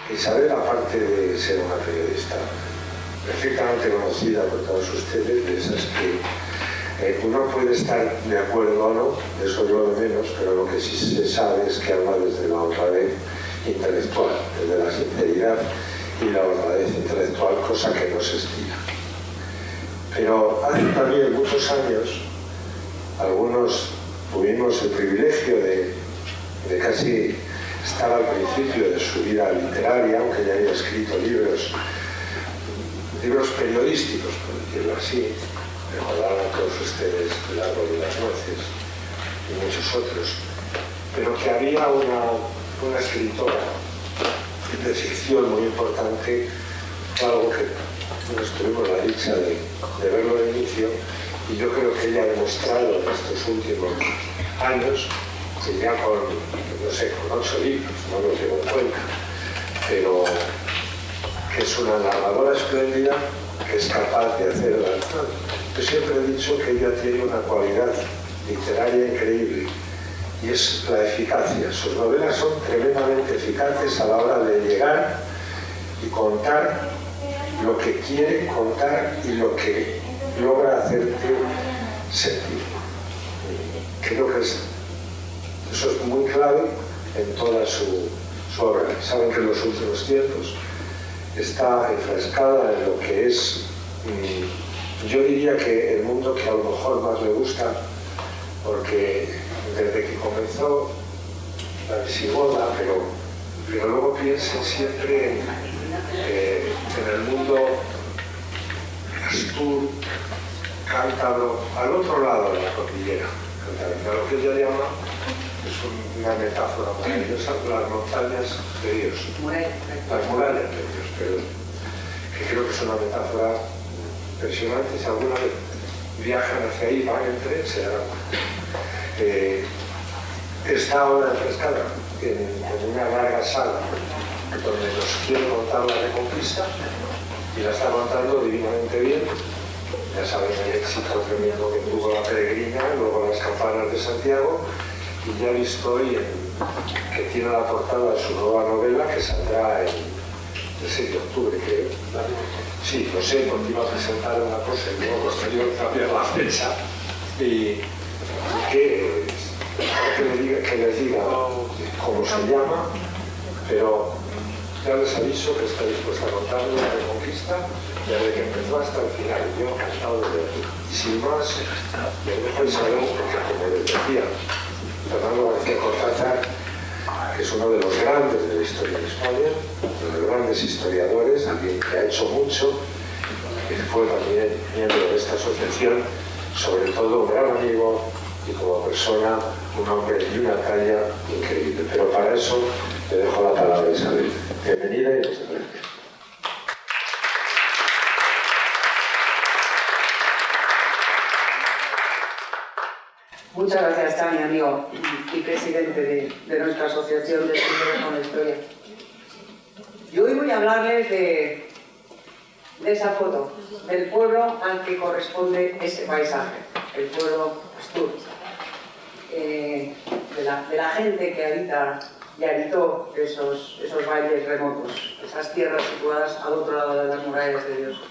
Isabel, aparte de ser una periodista perfectamente conocida por todos ustedes, de esas que uno puede estar de acuerdo o no, eso es lo de menos, pero lo que sí se sabe es que habla desde la honradez intelectual, desde la sinceridad y la honradez intelectual, cosa que no se estila. Pero hace también muchos años, algunos tuvimos el privilegio de casi estar al principio de su vida literaria, aunque ya había escrito libros periodísticos, por decirlo así. Recordarán todos ustedes El árbol de las nueces y muchos otros. Pero que había una escritora de ficción muy importante, algo que nos tuvimos la dicha de verlo de inicio, y yo creo que ella ha demostrado en estos últimos años, que ya con 8 libros, no los llevo en cuenta, pero que es una narradora espléndida, que es capaz de hacer danzar. Yo siempre he dicho que ella tiene una cualidad literaria increíble, y es la eficacia. Sus novelas son tremendamente eficaces a la hora de llegar y contar lo que quiere contar y lo que logra hacerte sentir. Creo que eso es muy clave en toda su obra. Saben que en los últimos tiempos está enfrascada en lo que es, yo diría que el mundo que a lo mejor más le gusta, porque desde que comenzó la visigoda, pero luego piensen siempre en el mundo astur, cántabro, al otro lado de la cordillera, a lo que ella llama, es una metáfora maravillosa, las montañas de Dios, las murallas de Dios, perdón, que creo que es una metáfora impresionante. Si alguna vez viajan hacia ahí, van en tren, se darán cuenta. Está ahora enfrascada en una larga sala donde nos quiere contar la Reconquista, y la está contando divinamente bien. Ya saben el éxito tremendo que tuvo La Peregrina, luego Las campanas de Santiago, y ya he visto hoy que tiene la portada de su nueva novela, que saldrá el 6 de octubre, creo. Sí, lo sé, porque iba a presentar una cosa y luego posterior cambiar la fecha, y que les diga cómo se llama, pero ya les aviso que está dispuesta a contarme la Reconquista desde que empezó hasta el final. Yo encantado de verlo. Y sin más, les dejo Isabel, porque como les decía, Fernando García Cortázar, que es uno de los grandes de la historia de España, de los grandes historiadores, alguien que ha hecho mucho, que fue también miembro de esta asociación, sobre todo un gran amigo y como persona un hombre de una talla increíble. Pero para eso le dejo la palabra a Isabel. Bienvenida y muchas gracias. Muchas gracias, Tani, amigo y presidente de nuestra asociación de Escritores con la Historia. Yo hoy voy a hablarles de esa foto, del pueblo al que corresponde ese paisaje, el pueblo Astur, de la gente que habita y habitó esos valles remotos, esas tierras situadas al otro lado de las murallas de Dios.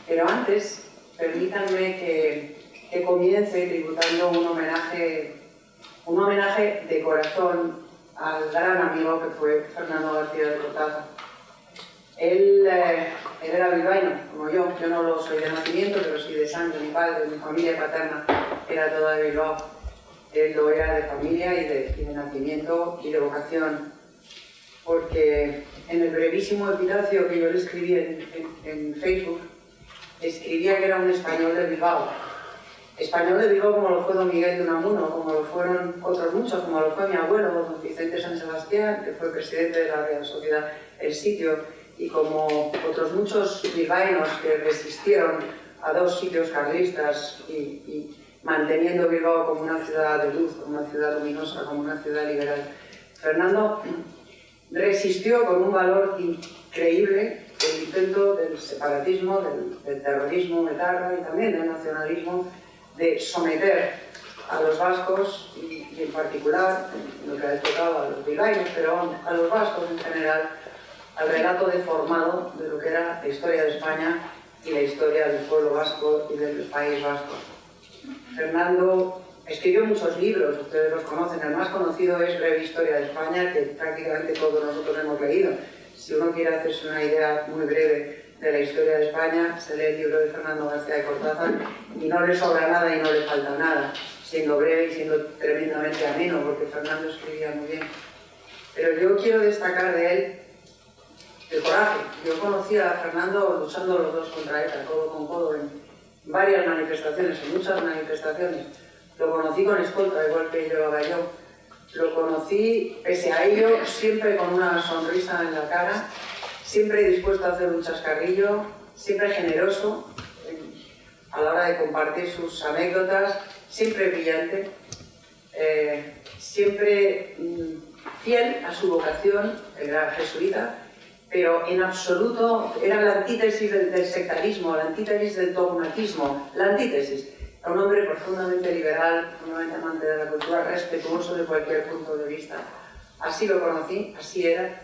Pero antes, permítanme que comience tributando un homenaje de corazón al gran amigo que fue Fernando García de Cortázar. Él era bilbaíno, como yo no lo soy de nacimiento, pero sí de sangre. Mi padre, mi familia paterna era toda de Bilbao. Él lo era de familia y de nacimiento y de vocación, porque en el brevísimo epitafio que yo le escribí en Facebook, escribía que era un español de Bilbao. Español de Bilbao como lo fue don Miguel de Unamuno, como lo fueron otros muchos, como lo fue mi abuelo, don Vicente San Sebastián, que fue presidente de la Real Sociedad El Sitio, y como otros muchos bilbaínos que resistieron a dos sitios carlistas y manteniendo Bilbao como una ciudad de luz, como una ciudad luminosa, como una ciudad liberal. Fernando resistió con un valor increíble el intento del separatismo, del terrorismo etarra y también del nacionalismo, de someter a los vascos y en particular, en lo que ha tocado a los bilbaínos, pero a los vascos en general, al relato deformado de lo que era la historia de España y la historia del pueblo vasco y del País Vasco. Fernando escribió muchos libros, ustedes los conocen. El más conocido es Breve Historia de España, que prácticamente todos nosotros hemos leído. Si uno quiere hacerse una idea muy breve de la historia de España, se lee el libro de Fernando García de Cortázar y no le sobra nada y no le falta nada, siendo breve y siendo tremendamente ameno, porque Fernando escribía muy bien. Pero yo quiero destacar de él el coraje. Yo conocí a Fernando luchando los dos contra ETA, codo con codo, en varias manifestaciones, en muchas manifestaciones. Lo conocí con escolta, igual que llevaba yo. Lo conocí, pese a ello, siempre con una sonrisa en la cara, siempre dispuesto a hacer un chascarrillo, siempre generoso a la hora de compartir sus anécdotas, siempre brillante, siempre fiel a su vocación, era jesuita, pero en absoluto era la antítesis del sectarismo, la antítesis del dogmatismo, la antítesis. Era un hombre profundamente liberal, profundamente amante de la cultura, respetuoso de cualquier punto de vista. Así lo conocí, así era.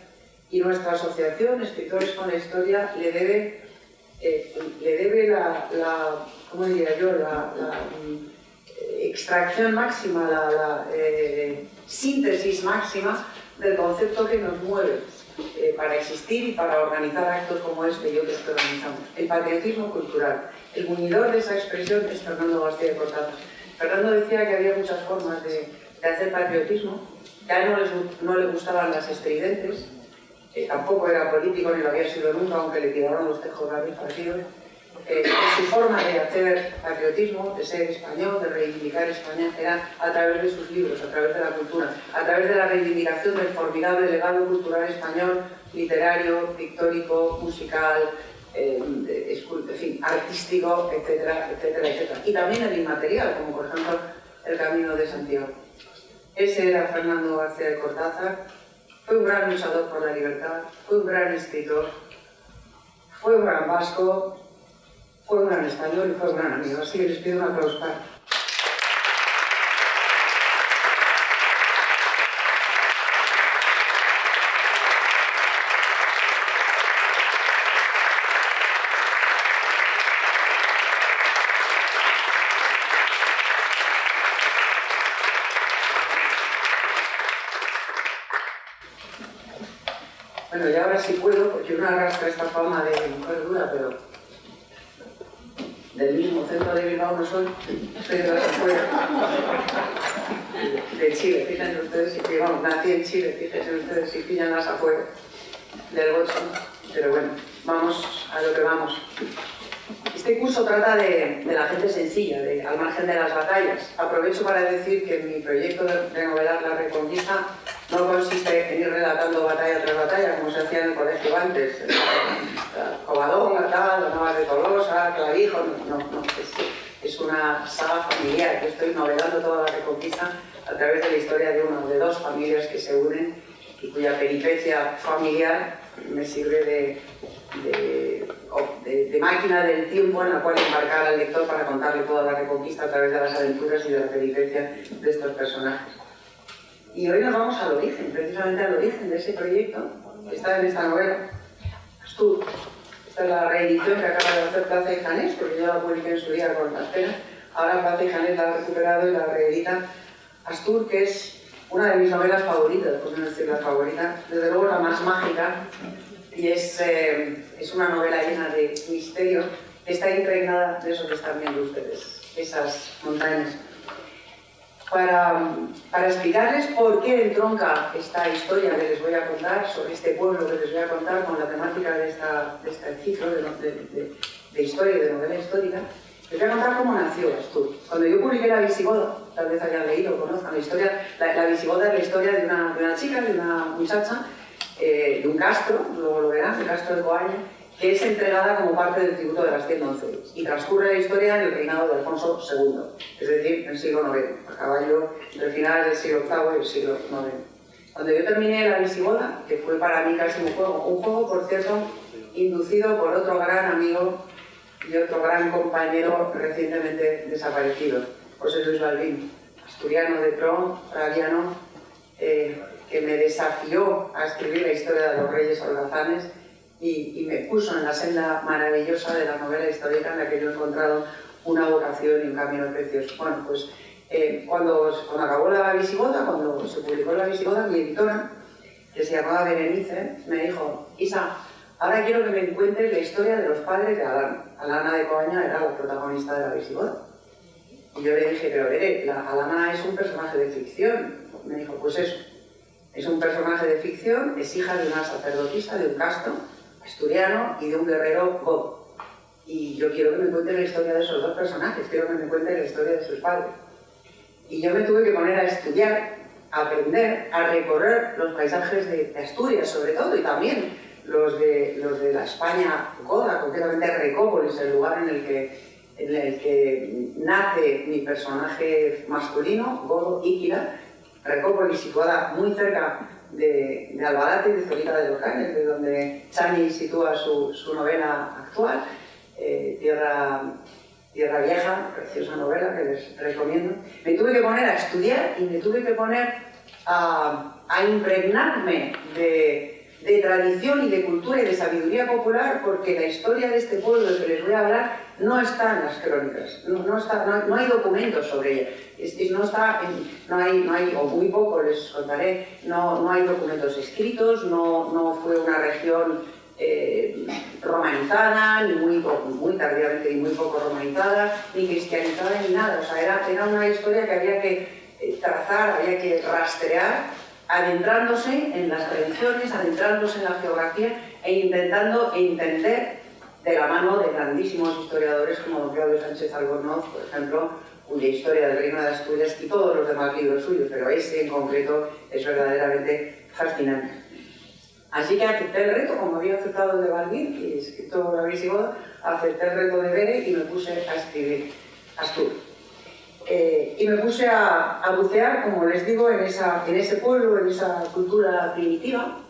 Y nuestra asociación, Escritores con la Historia, le debe la ¿cómo diría yo?, la extracción máxima, la síntesis máxima del concepto que nos mueve para existir y para organizar actos como este y otros que organizamos. El patriotismo cultural. El muñidor de esa expresión es Fernando García de Cortázar. Fernando decía que había muchas formas de hacer patriotismo, que a él no le gustaban las estridentes, que tampoco era político ni lo había sido nunca, aunque le tiraron los tejos varios partidos. Su forma de hacer patriotismo, de ser español, de reivindicar España, era a través de sus libros, a través de la cultura, a través de la reivindicación del formidable legado cultural español, literario, pictórico, musical, en fin, artístico, etcétera, etcétera, etcétera. Y también el inmaterial, como por ejemplo el Camino de Santiago. Ese era Fernando García de Cortázar. Fue un gran luchador por la libertad, fue un gran escritor, fue un gran vasco, fue un gran español y fue un gran amigo. Así que les pido un aplauso para... Bueno, y ahora sí puedo, porque uno arrastra esta fama de mujer dura, pero del mismo centro de Bilbao no soy, de las afueras, de Chile, fíjense ustedes, si vamos, nací en Chile, fíjense ustedes si pillan las afueras del Bocho, pero bueno, vamos a lo que vamos. Este curso trata de la gente sencilla, al margen de las batallas. Aprovecho para decir que mi proyecto de novelar La Reconquista no consiste en ir relatando batalla tras batalla, como se hacía en el colegio antes. Covadonga, tal, Navas de Tolosa, Clavijo, no. Es una saga familiar. Yo estoy novelando toda la Reconquista a través de la historia de una o de dos familias que se unen y cuya peripecia familiar me sirve de máquina del tiempo en la cual embarcar al lector para contarle toda la Reconquista a través de las aventuras y de la peripecia de estos personajes. Y hoy nos vamos al origen, precisamente al origen de ese proyecto que está en esta novela, Astur. Esta es la reedición que acaba de hacer Plaza y Janés, porque yo la publiqué en su día con las penas. Ahora Plaza y Janés la ha recuperado y la reedita. Astur, que es una de mis novelas favoritas, por no decir la favorita, desde luego la más mágica, y es una novela llena de misterio, que está impregnada de eso que están viendo ustedes, esas montañas. Para explicarles por qué entronca esta historia que les voy a contar, sobre este pueblo que les voy a contar, con la temática de este ciclo de historia y de novela histórica, les voy a contar cómo nació Astur. Cuando yo publiqué La Visigoda, tal vez hayan leído o conozcan la historia, la Visigoda es la historia de una chica, de una muchacha, de un castro, luego lo verán, el castro de Coaña, que es entregada como parte del tributo de las 111 y transcurre la historia en el reinado de Alfonso II, es decir, en el siglo IX, a caballo entre finales del siglo VIII y el siglo IX. Cuando yo terminé La Visigoda, que fue para mí casi un juego, por cierto, inducido por otro gran amigo y otro gran compañero recientemente desaparecido, José Luis Balbín, asturiano de pro, praviano, que que me desafió a escribir la historia de los reyes holgazanes y me puso en la senda maravillosa de la novela histórica en la que yo he encontrado una vocación y un camino precioso. Bueno, pues cuando acabó la Visigoda, cuando se publicó la Visigoda, mi editora, que se llamaba Berenice, me dijo: Isa, ahora quiero que me cuentes la historia de los padres de Alana. Alana de Coaña era la protagonista de la Visigoda. Y yo le dije: pero Bere, Alana es un personaje de ficción. Me dijo: pues eso, es un personaje de ficción, es hija de una sacerdotisa de un castro asturiano y de un guerrero godo. Y yo quiero que me cuentes la historia de esos dos personajes, quiero que me cuentes la historia de sus padres. Y yo me tuve que poner a estudiar, a aprender, a recorrer los paisajes de Asturias, sobre todo, y también los de la España goda, concretamente Recópolis, el lugar en el que nace mi personaje masculino, godo Íquira. Recópolis, situada muy cerca de Albalate y de Zorita de los Canes, de donde Chani sitúa su novela actual, Tierra Vieja, preciosa novela que les recomiendo. Me tuve que poner a estudiar y me tuve que poner a impregnarme de tradición y de cultura y de sabiduría popular, porque la historia de este pueblo del que les voy a hablar no está en las crónicas, no hay documentos sobre ella, no hay, o muy poco les contaré, no hay documentos escritos, no fue una región romanizada, ni muy tardíamente, ni muy poco romanizada, ni cristianizada, ni nada. O sea, era una historia que había que trazar, había que rastrear, adentrándose en las tradiciones, adentrándose en la geografía e intentando entender de la mano de grandísimos historiadores como don Claudio Sánchez Albornoz, por ejemplo, cuya historia del Reino de Asturias y todos los demás libros suyos, pero ese en concreto es verdaderamente fascinante. Así que acepté el reto, como había aceptado el de Valdir y escrito la Visigoda, acepté el reto de Bere y me puse a escribir Astur. Y me puse a bucear, como les digo, en ese pueblo, en esa cultura primitiva,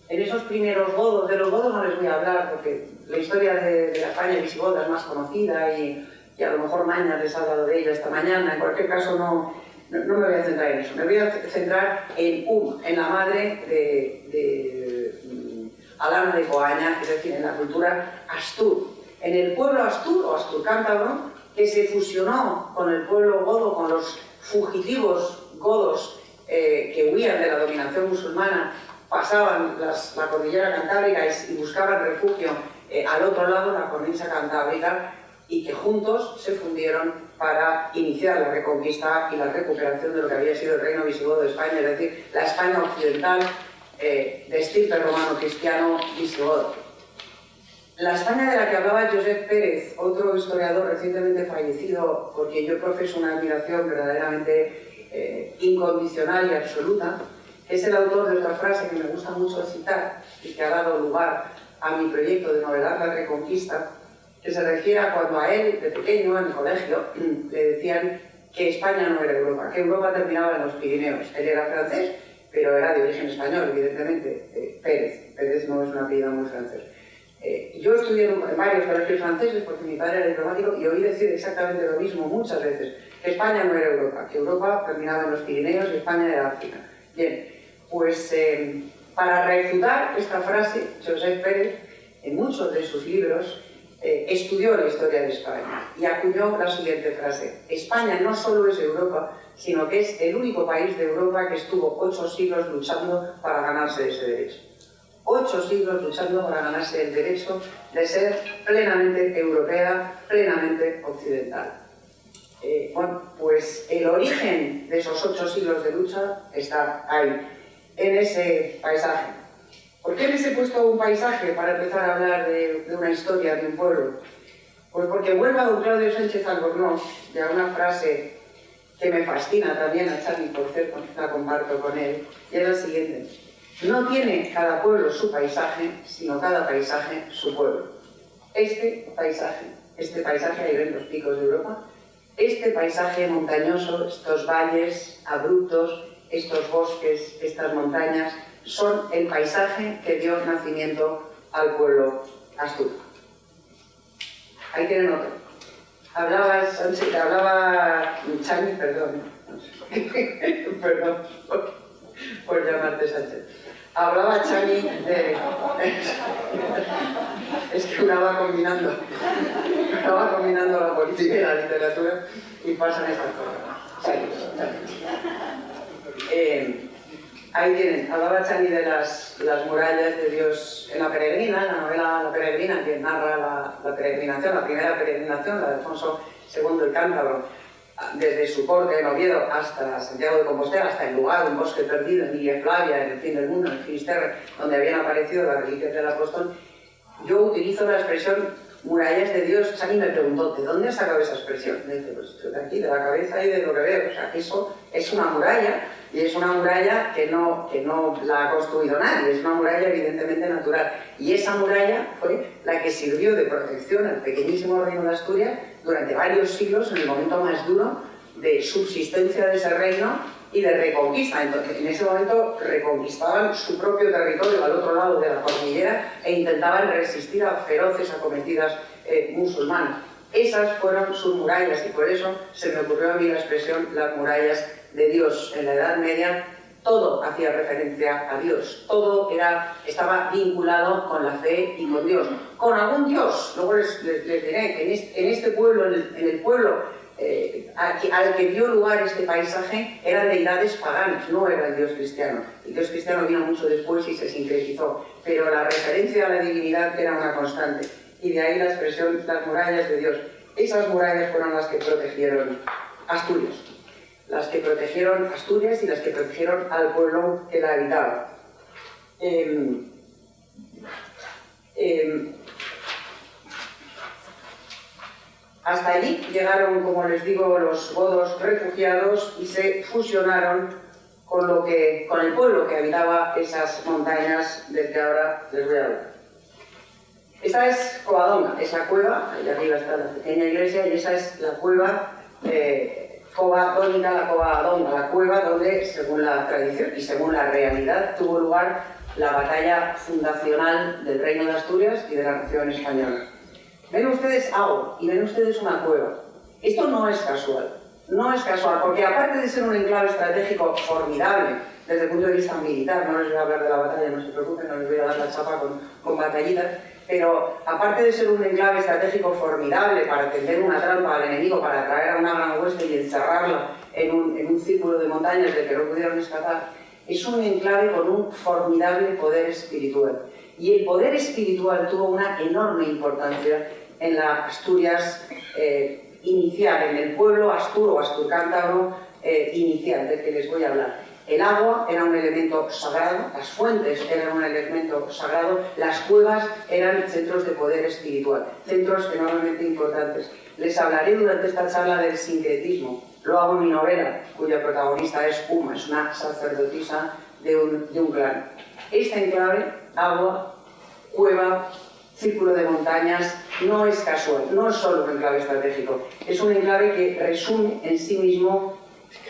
en esos primeros godos. De los godos no les voy a hablar porque la historia de la España visigoda es más conocida y a lo mejor Mañas les ha hablado de ella esta mañana. En cualquier caso no me voy a centrar en eso. Me voy a centrar en la madre de Alana de Coaña, es decir, en la cultura Astur. En el pueblo Astur, o Astur cántabro, que se fusionó con el pueblo godo, con los fugitivos godos que huían de la dominación musulmana, pasaban la cordillera cantábrica y buscaban refugio al otro lado, la cornisa cantábrica, y que juntos se fundieron para iniciar la reconquista y la recuperación de lo que había sido el reino visigodo de España, es decir, la España occidental de estirpe romano-cristiano visigodo. La España de la que hablaba Josep Pérez, otro historiador recientemente fallecido, por quien yo profeso una admiración verdaderamente incondicional y absoluta, es el autor de otra frase que me gusta mucho citar y que ha dado lugar a mi proyecto de novelar la Reconquista, que se refiere a cuando a él, de pequeño, en el colegio, le decían que España no era Europa, que Europa terminaba en los Pirineos. Él era francés, pero era de origen español, evidentemente. Pérez no es un apellido muy francés. Yo estudié en varios colegios franceses porque mi padre era diplomático y oí decir exactamente lo mismo muchas veces, que España no era Europa, que Europa terminaba en los Pirineos y España era África. Bien, pues para refutar esta frase, Josep Pérez, en muchos de sus libros, estudió la historia de España y acuñó la siguiente frase: España no solo es Europa, sino que es el único país de Europa que estuvo 8 siglos luchando para ganarse ese derecho. 8 siglos luchando para ganarse el derecho de ser plenamente europea, plenamente occidental. Bueno, pues el origen de esos 8 siglos de lucha está ahí, en ese paisaje. ¿Por qué les he puesto un paisaje para empezar a hablar de una historia, de un pueblo? Pues porque vuelvo a don Claudio Sánchez Albornoz, de una frase que me fascina también a Charlie, por cierto, la comparto con él, y es la siguiente: no tiene cada pueblo su paisaje, sino cada paisaje su pueblo. Este paisaje, ahí ven los picos de Europa, este paisaje montañoso, estos valles abruptos, estos bosques, estas montañas, son el paisaje que dio nacimiento al pueblo Astur. Ahí tienen otro. Hablaba Chani, perdón. Perdón. por llamarte Sánchez. Hablaba Chani de... Es que una va combinando la política y la literatura y pasan estas cosas. Ahí tienen, hablaba Chani de las murallas de Dios en La Peregrina, en la novela La Peregrina, que narra la peregrinación, la primera peregrinación, la de Alfonso II el Cántabro, desde su corte en Oviedo hasta Santiago de Compostela, hasta el lugar, un bosque perdido en Illa Flavia, en el fin del mundo, en Finisterre, donde habían aparecido las reliquias del apóstol. Yo utilizo la expresión murallas de Dios. Chani me preguntó, ¿de dónde has sacado esa expresión? Me dice, pues de aquí, de la cabeza y de lo que veo. O sea, eso es una muralla, y es una muralla que no la ha construido nadie, es una muralla evidentemente natural. Y esa muralla fue la que sirvió de protección al pequeñísimo reino de Asturias durante varios siglos, en el momento más duro de subsistencia de ese reino y de reconquista. Entonces, en ese momento reconquistaban su propio territorio al otro lado de la cordillera e intentaban resistir a feroces acometidas musulmanas. Esas fueron sus murallas y por eso se me ocurrió a mí la expresión las murallas de Dios. En la Edad Media todo hacía referencia a Dios, todo estaba vinculado con la fe y con Dios, con algún Dios. Luego les diré que en este pueblo, en el pueblo al que dio lugar este paisaje, eran deidades paganas, no era el Dios cristiano. El Dios cristiano vino mucho después y se sincretizó, pero la referencia a la divinidad era una constante, y de ahí la expresión las murallas de Dios. Esas murallas fueron las que protegieron Asturias, y las que protegieron al pueblo que la habitaba. Hasta allí llegaron, como les digo, los godos refugiados y se fusionaron con el pueblo que habitaba esas montañas del que ahora les voy a hablar. Esta es Covadonga, es la cueva, ahí arriba está la pequeña iglesia, y esa es la cueva covadónica, la Covadonga, la cueva donde, según la tradición y según la realidad, tuvo lugar la batalla fundacional del Reino de Asturias y de la nación española. Ven ustedes agua y ven ustedes una cueva. Esto no es casual, porque aparte de ser un enclave estratégico formidable desde el punto de vista militar, no les voy a hablar de la batalla, no se preocupen, no les voy a dar la chapa con batallitas, pero aparte de ser un enclave estratégico formidable para tender una trampa al enemigo, para atraer a una gran hueste y encerrarla en un círculo de montañas del que no pudieron escapar, es un enclave con un formidable poder espiritual. Y el poder espiritual tuvo una enorme importancia en la Asturias inicial, en el pueblo asturo o asturcántabro inicial del que les voy a hablar. El agua era un elemento sagrado, las fuentes eran un elemento sagrado, las cuevas eran centros de poder espiritual, centros enormemente importantes. Les hablaré durante esta charla del sincretismo. Lo hago en mi novela, cuya protagonista es Uma, es una sacerdotisa de un clan. Este enclave, agua, cueva, círculo de montañas, no es casual, no es solo un enclave estratégico, es un enclave que resume en sí mismo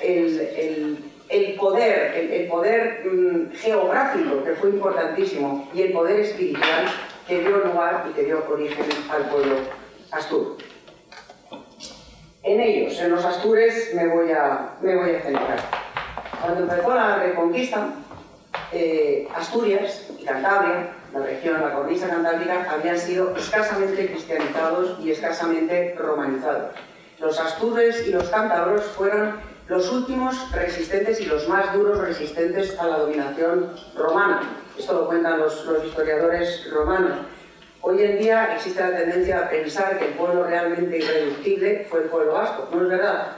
el poder geográfico, que fue importantísimo, y el poder espiritual que dio lugar y que dio origen al pueblo asturo. En ellos, en los astures, me voy a centrar. Cuando empezó la Reconquista, Asturias y Cantabria, la región, la cornisa cantábrica, habían sido escasamente cristianizados y escasamente romanizados. Los astures y los cántabros fueron los últimos resistentes y los más duros resistentes a la dominación romana. Esto lo cuentan los historiadores romanos. Hoy en día existe la tendencia a pensar que el pueblo realmente irreductible fue el pueblo vasco. No es verdad.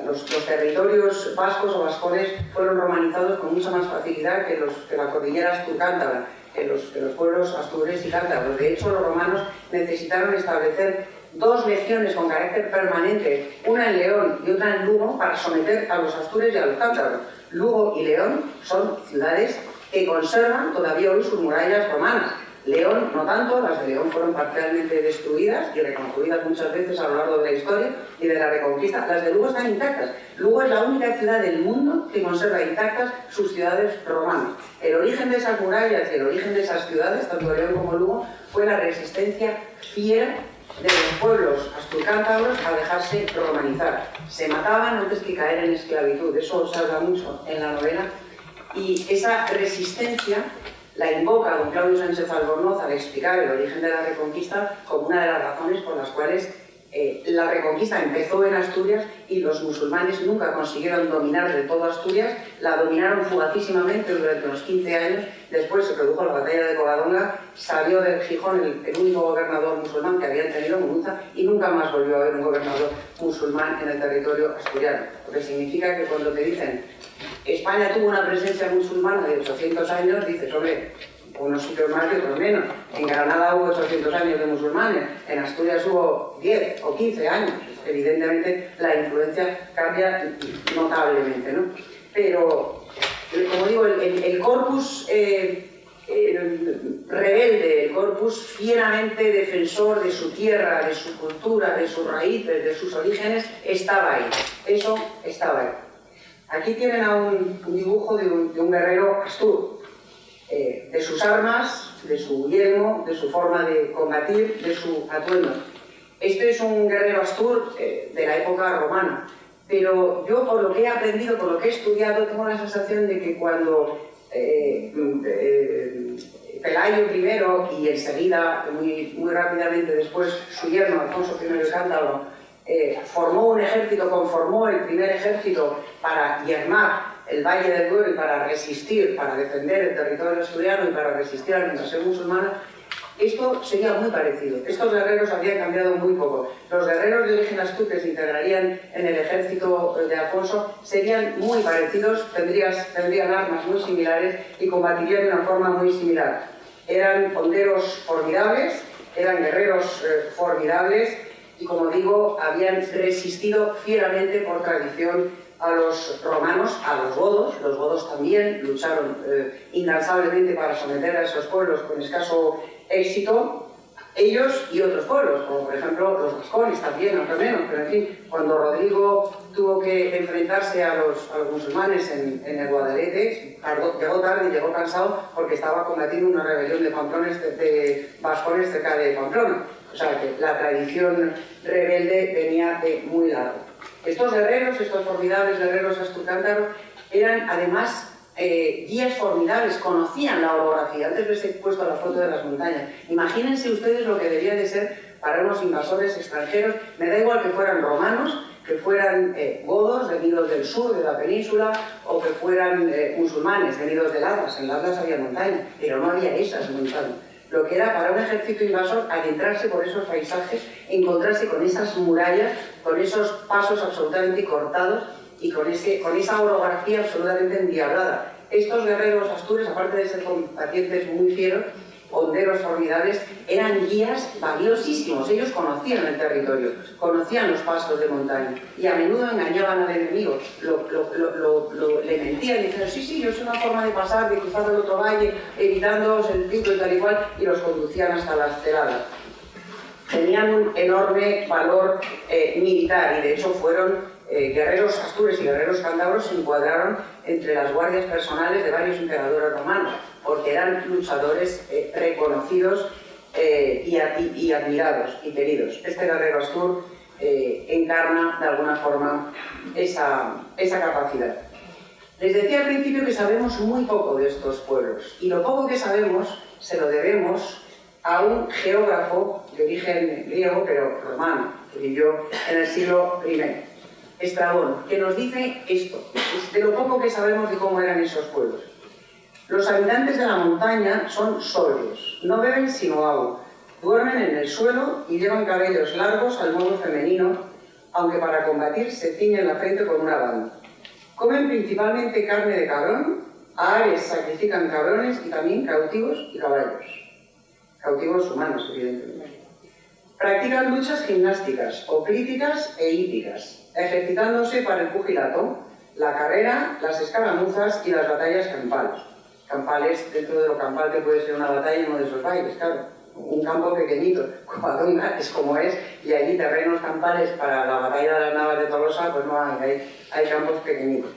Los territorios vascos o vascones fueron romanizados con mucha más facilidad que la cordillera asturcántabra, que los pueblos astures y cántabros. De hecho, los romanos necesitaron establecer dos legiones con carácter permanente, una en León y otra en Lugo, para someter a los astures y a los cántabros. Lugo y León son ciudades que conservan todavía hoy sus murallas romanas. León no tanto, las de León fueron parcialmente destruidas y reconstruidas muchas veces a lo largo de la historia y de la Reconquista. Las de Lugo están intactas. Lugo es la única ciudad del mundo que conserva intactas sus ciudades romanas. El origen de esas murallas y el origen de esas ciudades, tanto León como Lugo, fue la resistencia fiera de los pueblos asturcántabros a dejarse romanizar. Se mataban antes que caer en esclavitud. Eso se habla mucho en la novela. Y esa resistencia la invoca don Claudio Sánchez Albornoz al explicar el origen de la Reconquista como una de las razones por las cuales la Reconquista empezó en Asturias y los musulmanes nunca consiguieron dominar del todo Asturias, la dominaron fugacísimamente durante unos 15 años, después se produjo la batalla de Covadonga, salió del Gijón el único gobernador musulmán que habían tenido, Munuza, y nunca más volvió a haber un gobernador musulmán en el territorio asturiano, lo que significa que cuando te dicen España tuvo una presencia musulmana de 800 años, dices, hombre, unos sitios más y otros menos. En Granada hubo 800 años de musulmanes, en Asturias hubo 10 o 15 años. Evidentemente la influencia cambia notablemente, ¿no? Pero, como digo, el corpus rebelde, el corpus fieramente defensor de su tierra, de su cultura, de sus raíces, de sus orígenes, estaba ahí. Eso estaba ahí. Aquí tienen a un dibujo de un guerrero astur. De sus armas, de su yelmo, de su forma de combatir, de su atuendo. Este es un guerrero astur de la época romana, pero yo por lo que he aprendido, por lo que he estudiado, tengo la sensación de que cuando Pelayo I y enseguida, muy rápidamente después, su yerno Alfonso I el Cántabro, formó un ejército, conformó el primer ejército para yermar el Valle del Duero y para resistir, para defender el territorio asturiano y para resistir a la invasión musulmana, esto sería muy parecido. Estos guerreros habrían cambiado muy poco. Los guerreros de origen astur que se integrarían en el ejército de Alfonso serían muy parecidos, tendrían armas muy similares y combatirían de una forma muy similar. Eran honderos formidables, eran guerreros formidables y, como digo, habían resistido fieramente por tradición a los romanos, a los godos también lucharon incansablemente para someter a esos pueblos con escaso éxito, ellos y otros pueblos, como por ejemplo los vascones también, aunque menos, pero en fin, cuando Rodrigo tuvo que enfrentarse a los musulmanes en el Guadalete, llegó tarde y llegó cansado porque estaba combatiendo una rebelión de vascones cerca de Pamplona, o sea que la tradición rebelde venía de muy largo. Estos guerreros, estos formidables guerreros asturcántaros, eran además guías formidables, conocían la orografía. Antes les he puesto la foto de las montañas. Imagínense ustedes lo que debía de ser para unos invasores extranjeros. Me da igual que fueran romanos, que fueran godos, venidos del sur de la península, o que fueran musulmanes, venidos del Atlas. En el Atlas había montañas, pero no había esas montañas. Lo que era para un ejército invasor adentrarse por esos paisajes, encontrarse con esas murallas, con esos pasos absolutamente cortados y con esa orografía absolutamente endiablada. Estos guerreros astures, aparte de ser combatientes muy fieros, honderos formidables, eran guías valiosísimos. Ellos conocían el territorio, conocían los pasos de montaña y a menudo engañaban al enemigo, le mentían diciendo sí, yo sé una forma de pasar, de cruzar el otro valle, evitándoos el pico y tal y cual, y los conducían hasta las celadas. Tenían un enorme valor militar y de hecho fueron guerreros astures y guerreros cántabros, se encuadraron entre las guardias personales de varios emperadores romanos, porque eran luchadores reconocidos y admirados y queridos. Este guerrero astur encarna de alguna forma esa capacidad. Les decía al principio que sabemos muy poco de estos pueblos, y lo poco que sabemos se lo debemos a un geógrafo de origen griego, pero romano, que vivió en el siglo I, Estrabón, que nos dice esto, de lo poco que sabemos de cómo eran esos pueblos. Los habitantes de la montaña son sobrios, no beben sino agua, duermen en el suelo y llevan cabellos largos al modo femenino, aunque para combatir se ciñen la frente con una banda. Comen principalmente carne de cabrón, a Ares sacrifican cabrones y también cautivos y caballos. Cautivos humanos, evidentemente. Practican luchas gimnásticas, oclíticas e hípicas, ejercitándose para el pugilato, la carrera, las escaramuzas y las batallas campales. Campales, dentro de lo campal que puede ser una batalla en uno de esos bailes, claro. Un campo pequeñito, Covadonga es como es, y allí terrenos campales para la batalla de las Navas de Tolosa, pues no hay campos pequeñitos.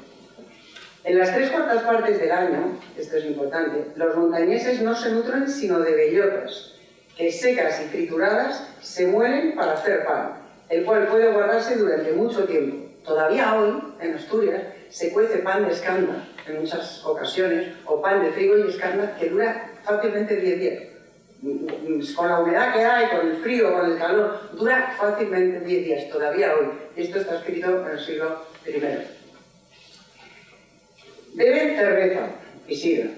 En las 3/4 partes del año, esto es importante, los montañeses no se nutren sino de bellotas, que secas y trituradas se muelen para hacer pan, el cual puede guardarse durante mucho tiempo. Todavía hoy, en Asturias, se cuece pan de escanda, en muchas ocasiones, o pan de trigo y escarnat, que dura fácilmente 10 días. Con la humedad que hay, con el frío, con el calor, dura fácilmente 10 días, todavía hoy. Esto está escrito en el siglo I. Beben cerveza y sidra.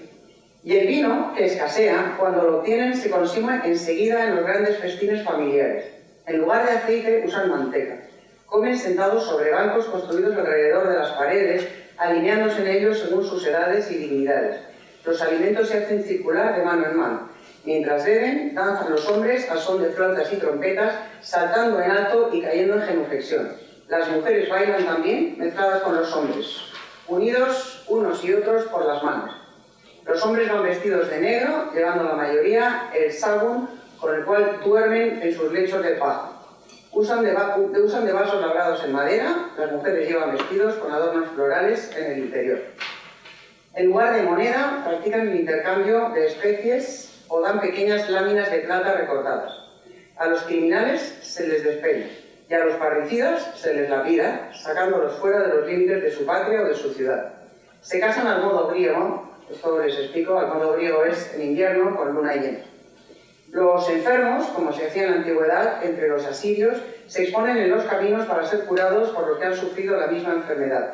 Y el vino, que escasea, cuando lo obtienen se consume enseguida en los grandes festines familiares. En lugar de aceite usan manteca. Comen sentados sobre bancos construidos alrededor de las paredes, alineándose en ellos según sus edades y dignidades. Los alimentos se hacen circular de mano en mano. Mientras beben, danzan los hombres al son de flautas y trompetas, saltando en alto y cayendo en genuflexión. Las mujeres bailan también, mezcladas con los hombres, unidos unos y otros por las manos. Los hombres van vestidos de negro, llevando la mayoría el sagún con el cual duermen en sus lechos de paja. Usan de vasos labrados en madera, las mujeres llevan vestidos con adornos florales en el interior. En lugar de moneda, practican el intercambio de especies o dan pequeñas láminas de plata recortadas. A los criminales se les despeña y a los parricidas se les lapida, sacándolos fuera de los límites de su patria o de su ciudad. Se casan al modo griego. Esto les explico, al modo griego es en invierno con luna llena. Los enfermos, como se hacía en la antigüedad entre los asirios, se exponen en los caminos para ser curados por los que han sufrido la misma enfermedad.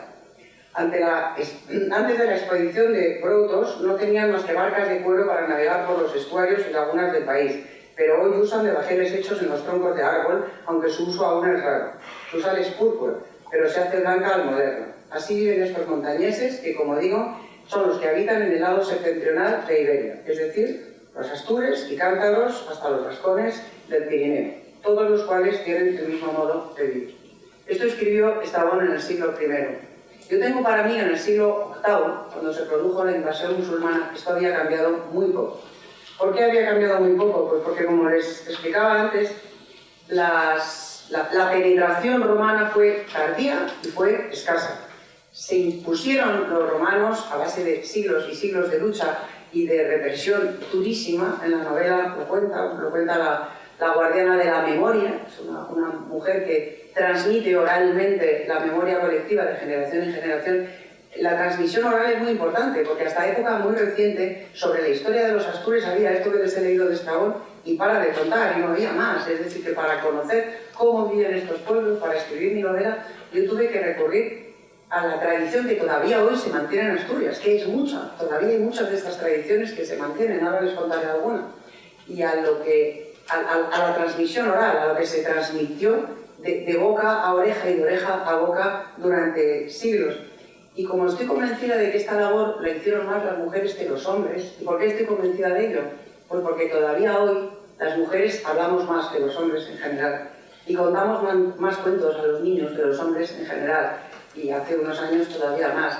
Antes de la expedición de Broutos no tenían más que barcas de cuero para navegar por los estuarios y lagunas del país, pero hoy usan de bajeles hechos en los troncos de árbol, aunque su uso aún es raro. Su sal es púrpura, pero se hace blanca al moderno. Así viven estos montañeses que, como digo, son los que habitan en el lado septentrional de Iberia, es decir, los astures y cántabros hasta los vascones del Pirineo, todos los cuales tienen el mismo modo de vivir. Esto escribió Estrabón en el siglo I. Yo tengo para mí en el siglo VIII, cuando se produjo la invasión musulmana, esto había cambiado muy poco. ¿Por qué había cambiado muy poco? Pues porque, como les explicaba antes, la penetración romana fue tardía y fue escasa. Se impusieron los romanos a base de siglos y siglos de lucha y de represión durísima. En la novela lo cuenta la guardiana de la memoria, es una mujer que transmite oralmente la memoria colectiva de generación en generación. La transmisión oral es muy importante, porque hasta época muy reciente, sobre la historia de los astures había esto que les he leído de Estrabón, y para de contar, y no había más. Es decir, que para conocer cómo viven estos pueblos, para escribir mi novela, yo tuve que recurrir a la tradición que todavía hoy se mantiene en Asturias, que es mucha, todavía hay muchas de estas tradiciones que se mantienen, ahora les contaré alguna, y a la transmisión oral, a lo que se transmitió de boca a oreja y de oreja a boca durante siglos. Y como estoy convencida de que esta labor la hicieron más las mujeres que los hombres, ¿y por qué estoy convencida de ello? Pues porque todavía hoy las mujeres hablamos más que los hombres en general, y contamos más cuentos a los niños que los hombres en general, y hace unos años todavía más.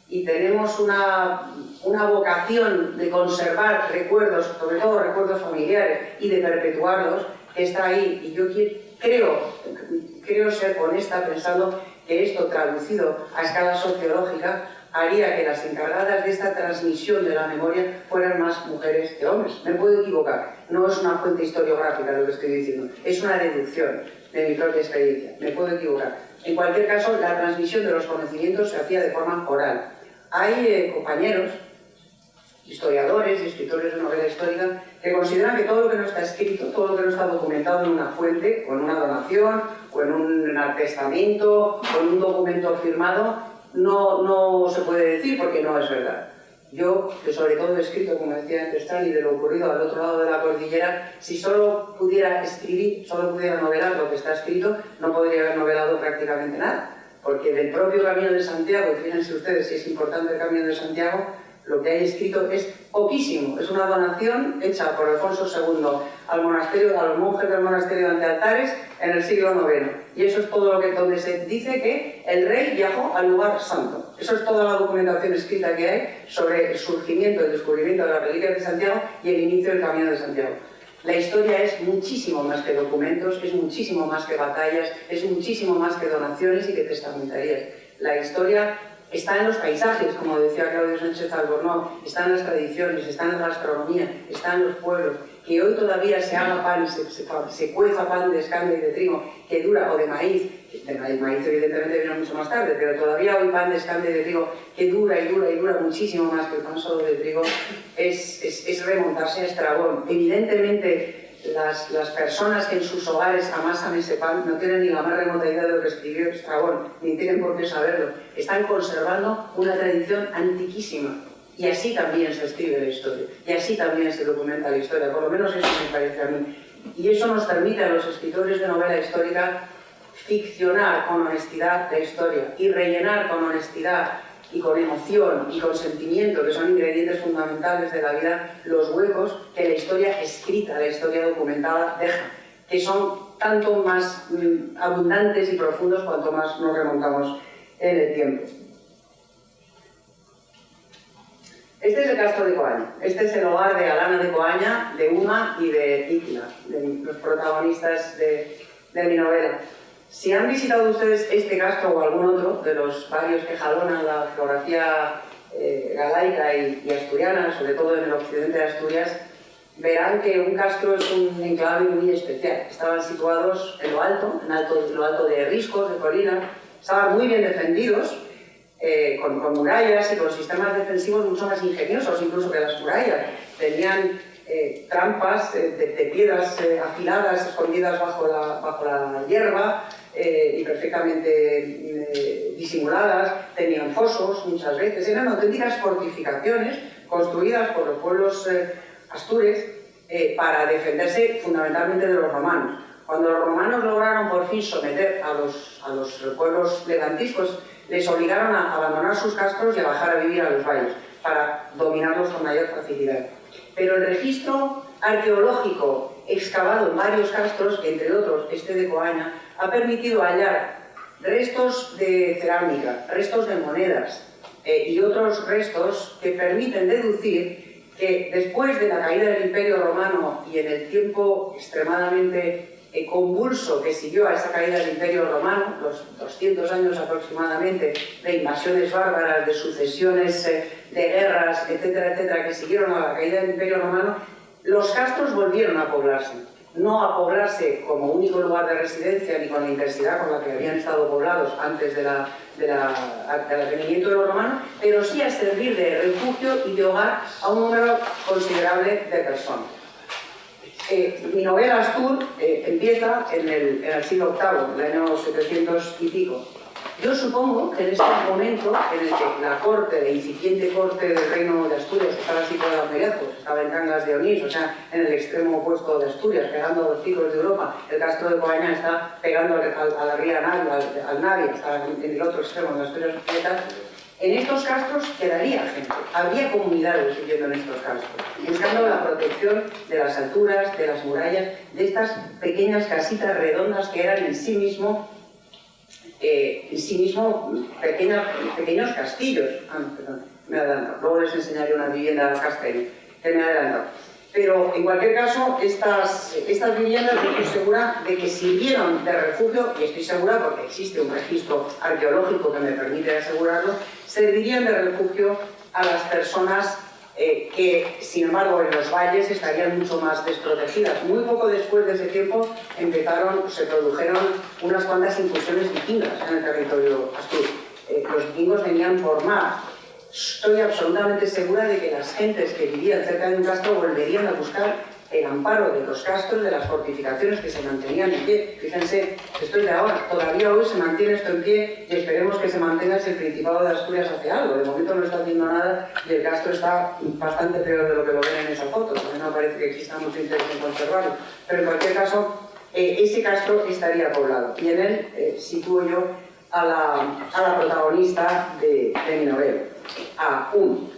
Y tenemos una vocación de conservar recuerdos, sobre todo recuerdos familiares, y de perpetuarlos, que está ahí. Y yo creo ser honesta pensando que esto, traducido a escala sociológica, haría que las encargadas de esta transmisión de la memoria fueran más mujeres que hombres. Me puedo equivocar, no es una fuente historiográfica lo que estoy diciendo, es una deducción de mi propia experiencia, me puedo equivocar. En cualquier caso, la transmisión de los conocimientos se hacía de forma oral. Hay compañeros, historiadores y escritores de novela histórica, que consideran que todo lo que no está escrito, todo lo que no está documentado en una fuente, o en una donación, o en un testamento, o en un documento firmado, no se puede decir porque no es verdad. Yo, que sobre todo he escrito, como decía antes Tani, de lo ocurrido al otro lado de la cordillera, si solo pudiera escribir, solo pudiera novelar lo que está escrito, no podría haber novelado prácticamente nada. Porque del propio Camino de Santiago, y fíjense ustedes si es importante el Camino de Santiago, lo que hay escrito es poquísimo. Es una donación hecha por Alfonso II al monasterio, a los monjes del monasterio de Antealtares en el siglo IX. Y eso es todo lo que donde se dice que el rey viajó al lugar santo. Eso es toda la documentación escrita que hay sobre el surgimiento, el descubrimiento de las reliquias de Santiago y el inicio del Camino de Santiago. La historia es muchísimo más que documentos, es muchísimo más que batallas, es muchísimo más que donaciones y que testamentarias. La historia está en los paisajes, como decía Claudio Sánchez Albornoz, está en las tradiciones, está en la gastronomía, está en los pueblos. Que hoy todavía se haga pan, se cueza pan de escanda y de trigo, que dura, o de maíz, El maíz evidentemente vino mucho más tarde, pero todavía hoy pan de escande de trigo que dura y dura y dura muchísimo más que el pan solo de trigo, es remontarse a Estrabón. Evidentemente, las personas que en sus hogares amasan ese pan no tienen ni la más remota idea de lo que escribió Estrabón, ni tienen por qué saberlo. Están conservando una tradición antiquísima. Y así también se escribe la historia, y así también se documenta la historia, por lo menos eso me parece a mí. Y eso nos permite a los escritores de novela histórica ficcionar con honestidad la historia y rellenar con honestidad y con emoción y con sentimiento, que son ingredientes fundamentales de la vida, los huecos que la historia escrita, la historia documentada deja, que son tanto más abundantes y profundos cuanto más nos remontamos en el tiempo. Este es el Castro de Coaña. Este es el hogar de Alana de Coaña, de Uma y de Ítila, de los protagonistas de mi novela. Si han visitado ustedes este castro o algún otro de los varios que jalonan la geografía galaica y asturiana, sobre todo en el occidente de Asturias, verán que un castro es un enclave muy especial. Estaban situados en lo alto de riscos, de colinas, estaban muy bien defendidos, con murallas y con sistemas defensivos mucho más ingeniosos incluso que las murallas. Tenían trampas de piedras afiladas escondidas bajo la hierba y perfectamente disimuladas. Tenían fosos muchas veces. Eran auténticas fortificaciones construidas por los pueblos astures para defenderse fundamentalmente de los romanos. Cuando los romanos lograron por fin someter a los pueblos levantiscos, les obligaron a abandonar sus castros y a bajar a vivir a los valles para dominarlos con mayor facilidad. Pero el registro arqueológico excavado en varios castros, entre otros este de Coaña, ha permitido hallar restos de cerámica, restos de monedas y otros restos que permiten deducir que después de la caída del Imperio Romano y en el tiempo extremadamente convulso que siguió a esa caída del Imperio Romano, los 200 años aproximadamente de invasiones bárbaras, de sucesiones de guerras, etcétera, etcétera, que siguieron a la caída del Imperio Romano, los castros volvieron a poblarse. No a poblarse como único lugar de residencia ni con la intensidad con la que habían estado poblados antes del advenimiento de los romanos, pero sí a servir de refugio y de hogar a un número considerable de personas. Mi novela Astur empieza en el siglo VIII, en el año 700 y pico. Yo supongo que en este momento en el que la corte, la incipiente corte del reino de Asturias, estaba situada en Mellejos, estaba en Cangas de Onís, o sea, en el extremo opuesto de Asturias, pegando a los picos de Europa. El Castro de Coaña está pegando a la ría Navia, al Navia, está en el otro extremo de Asturias Occidental. En estos castros quedaría gente, habría comunidades viviendo en estos castros, buscando la protección de las alturas, de las murallas, de estas pequeñas casitas redondas que eran en sí mismo pequeños castillos. Perdón, me he adelantado. Luego les enseñaré una vivienda castellana, que me he adelantado. Pero en cualquier caso, estas viviendas, yo estoy segura de que sirvieron de refugio, y estoy segura porque existe un registro arqueológico que me permite asegurarlo, servirían de refugio a las personas que, sin embargo, en los valles estarían mucho más desprotegidas. Muy poco después de ese tiempo se produjeron unas cuantas incursiones vikingas en el territorio astur. Los vikingos venían por mar. Estoy absolutamente segura de que las gentes que vivían cerca de un castro volverían a buscar el amparo de los castros, de las fortificaciones que se mantenían en pie. Fíjense, esto es de ahora, todavía hoy se mantiene esto en pie y esperemos que se mantenga si el Principado de Asturias hace algo. De momento no está haciendo nada y el castro está bastante peor de lo que lo ven en esa foto, porque no parece que exista mucho interés en conservarlo. Pero en cualquier caso, ese castro estaría poblado y en él sitúo yo a la protagonista de mi novela, a Uma.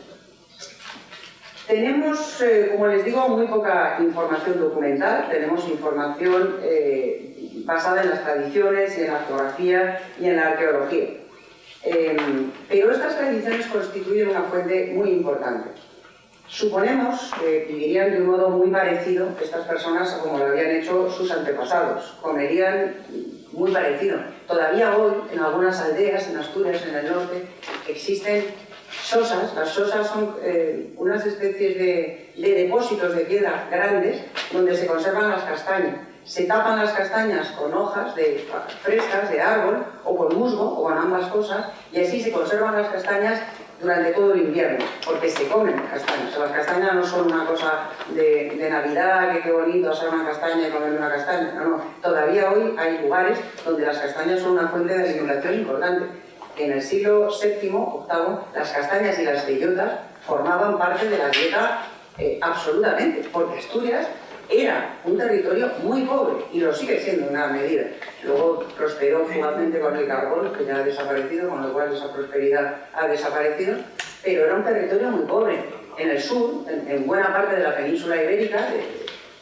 Tenemos, como les digo, muy poca información documental, tenemos información basada en las tradiciones, en la geografía y en la arqueología. Pero estas tradiciones constituyen una fuente muy importante. Suponemos que vivirían de un modo muy parecido estas personas a como lo habían hecho sus antepasados, comerían muy parecido. Todavía hoy, en algunas aldeas, en Asturias, en el norte, existen sosas. Las sosas son unas especies de depósitos de piedra grandes donde se conservan las castañas. se tapan las castañas con hojas frescas de árbol, o con musgo, o con ambas cosas, y así se conservan las castañas durante todo el invierno, porque se comen castañas. O sea, las castañas no son una cosa de Navidad, que qué bonito hacer una castaña y comer una castaña. No, no. Todavía hoy hay lugares donde las castañas son una fuente de alimentación importante. En el siglo VII, VIII, las castañas y las bellotas formaban parte de la dieta absolutamente, porque Asturias era un territorio muy pobre, y lo sigue siendo en gran medida. Luego prosperó fugazmente con el carbón, que ya ha desaparecido, con lo cual esa prosperidad ha desaparecido, pero era un territorio muy pobre. En el sur, en buena parte de la península ibérica,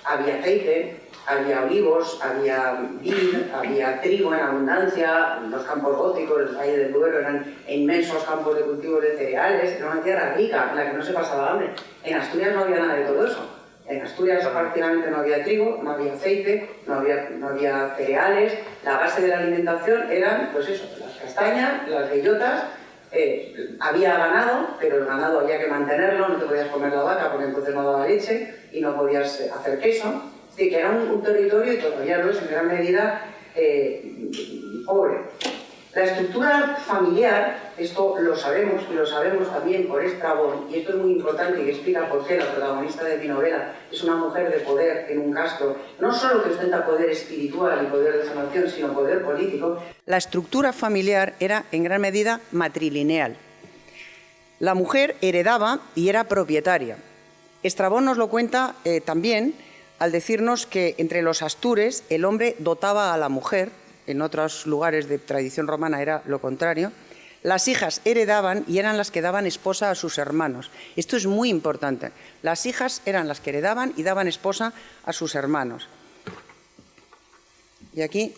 había aceite, había olivos, había vid, había trigo en abundancia, los campos góticos, el Valle del Duero eran inmensos campos de cultivos de cereales, era una tierra rica en la que no se pasaba hambre. En Asturias no había nada de todo eso. En Asturias prácticamente no había trigo, no había aceite, no había cereales. La base de la alimentación eran, pues eso, las castañas, las bellotas. Había ganado, pero el ganado había que mantenerlo, no te podías comer la vaca porque entonces no daba leche y no podías hacer queso. Es decir, que era un territorio, y todavía lo es en gran medida, pobre. La estructura familiar, esto lo sabemos, y lo sabemos también por Estrabón, y esto es muy importante y explica por qué la protagonista de mi novela es una mujer de poder en un castro, no solo que ostenta poder espiritual y poder de sanación, sino poder político. La estructura familiar era en gran medida matrilineal. La mujer heredaba y era propietaria. Estrabón nos lo cuenta también al decirnos que entre los astures el hombre dotaba a la mujer. En otros lugares de tradición romana era lo contrario. Las hijas heredaban y eran las que daban esposa a sus hermanos. Esto es muy importante. Las hijas eran las que heredaban y daban esposa a sus hermanos. Y aquí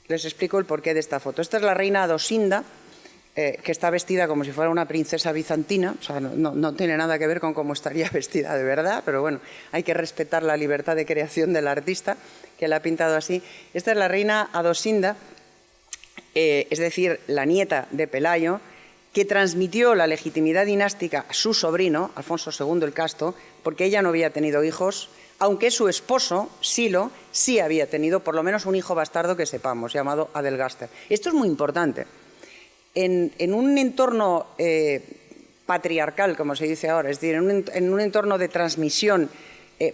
les explico el porqué de esta foto. Esta es la reina Adosinda, que está vestida como si fuera una princesa bizantina. O sea, no tiene nada que ver con cómo estaría vestida de verdad, pero bueno, hay que respetar la libertad de creación del artista, que la ha pintado así. Esta es la reina Adosinda, es decir, la nieta de Pelayo, que transmitió la legitimidad dinástica a su sobrino, Alfonso II el Casto, porque ella no había tenido hijos, aunque su esposo, Silo, sí había tenido por lo menos un hijo bastardo que sepamos, llamado Adelgaster. Esto es muy importante. En un entorno patriarcal, como se dice ahora, es decir, en un entorno de transmisión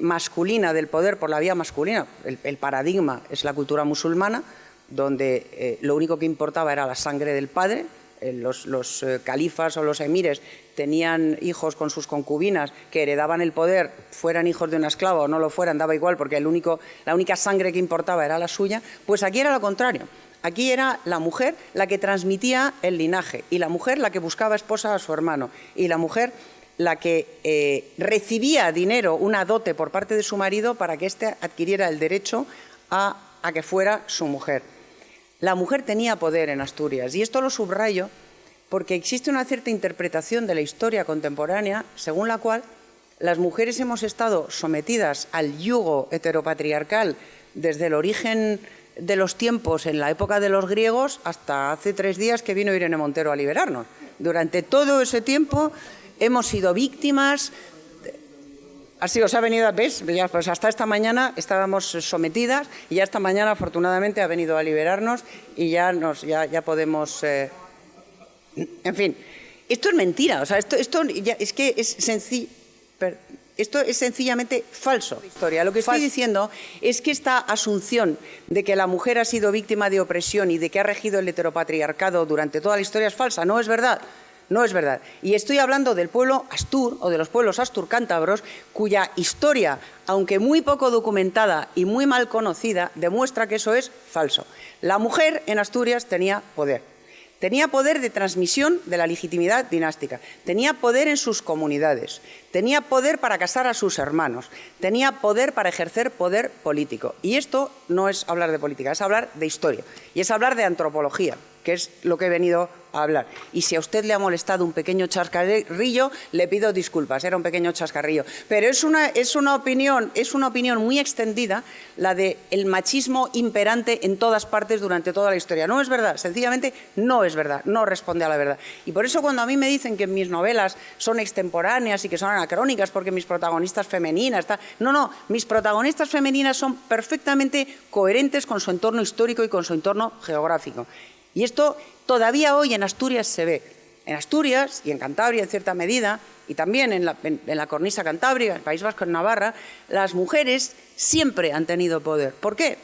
masculina del poder por la vía masculina, el paradigma es la cultura musulmana, donde lo único que importaba era la sangre del padre. Los califas o los emires tenían hijos con sus concubinas que heredaban el poder, fueran hijos de una esclava o no lo fueran, daba igual, porque la única sangre que importaba era la suya. Pues aquí era lo contrario. Aquí era la mujer la que transmitía el linaje, y la mujer la que buscaba esposa a su hermano, y la mujer la que recibía dinero, una dote por parte de su marido para que éste adquiriera el derecho a que fuera su mujer. La mujer tenía poder en Asturias, y esto lo subrayo porque existe una cierta interpretación de la historia contemporánea según la cual las mujeres hemos estado sometidas al yugo heteropatriarcal desde el origen de los tiempos, en la época de los griegos, hasta hace 3 días que vino Irene Montero a liberarnos. Durante todo ese tiempo hemos sido víctimas. Así os ha venido, ¿ves? Pues hasta esta mañana estábamos sometidas, y ya esta mañana afortunadamente ha venido a liberarnos y ya podemos... En fin, esto es mentira. O sea, esto es sencillamente falso. Lo que estoy diciendo es que esta asunción de que la mujer ha sido víctima de opresión y de que ha regido el heteropatriarcado durante toda la historia es falsa. No es verdad. No es verdad. Y estoy hablando del pueblo astur, o de los pueblos asturcántabros, cuya historia, aunque muy poco documentada y muy mal conocida, demuestra que eso es falso. La mujer en Asturias tenía poder. Tenía poder de transmisión de la legitimidad dinástica, tenía poder en sus comunidades, tenía poder para casar a sus hermanos, tenía poder para ejercer poder político. Y esto no es hablar de política, es hablar de historia y es hablar de antropología. que es lo que he venido a hablar. Y si a usted le ha molestado un pequeño chascarrillo, le pido disculpas, era un pequeño chascarrillo. Pero es una opinión muy extendida la del machismo imperante en todas partes durante toda la historia. No es verdad, sencillamente no es verdad, no responde a la verdad. Y por eso cuando a mí me dicen que mis novelas son extemporáneas y que son anacrónicas porque mis protagonistas femeninas... No, mis protagonistas femeninas son perfectamente coherentes con su entorno histórico y con su entorno geográfico. Y esto todavía hoy en Asturias se ve. En Asturias y en Cantabria en cierta medida, y también en la cornisa cantábrica, en el País Vasco, en Navarra, las mujeres siempre han tenido poder. ¿Por qué?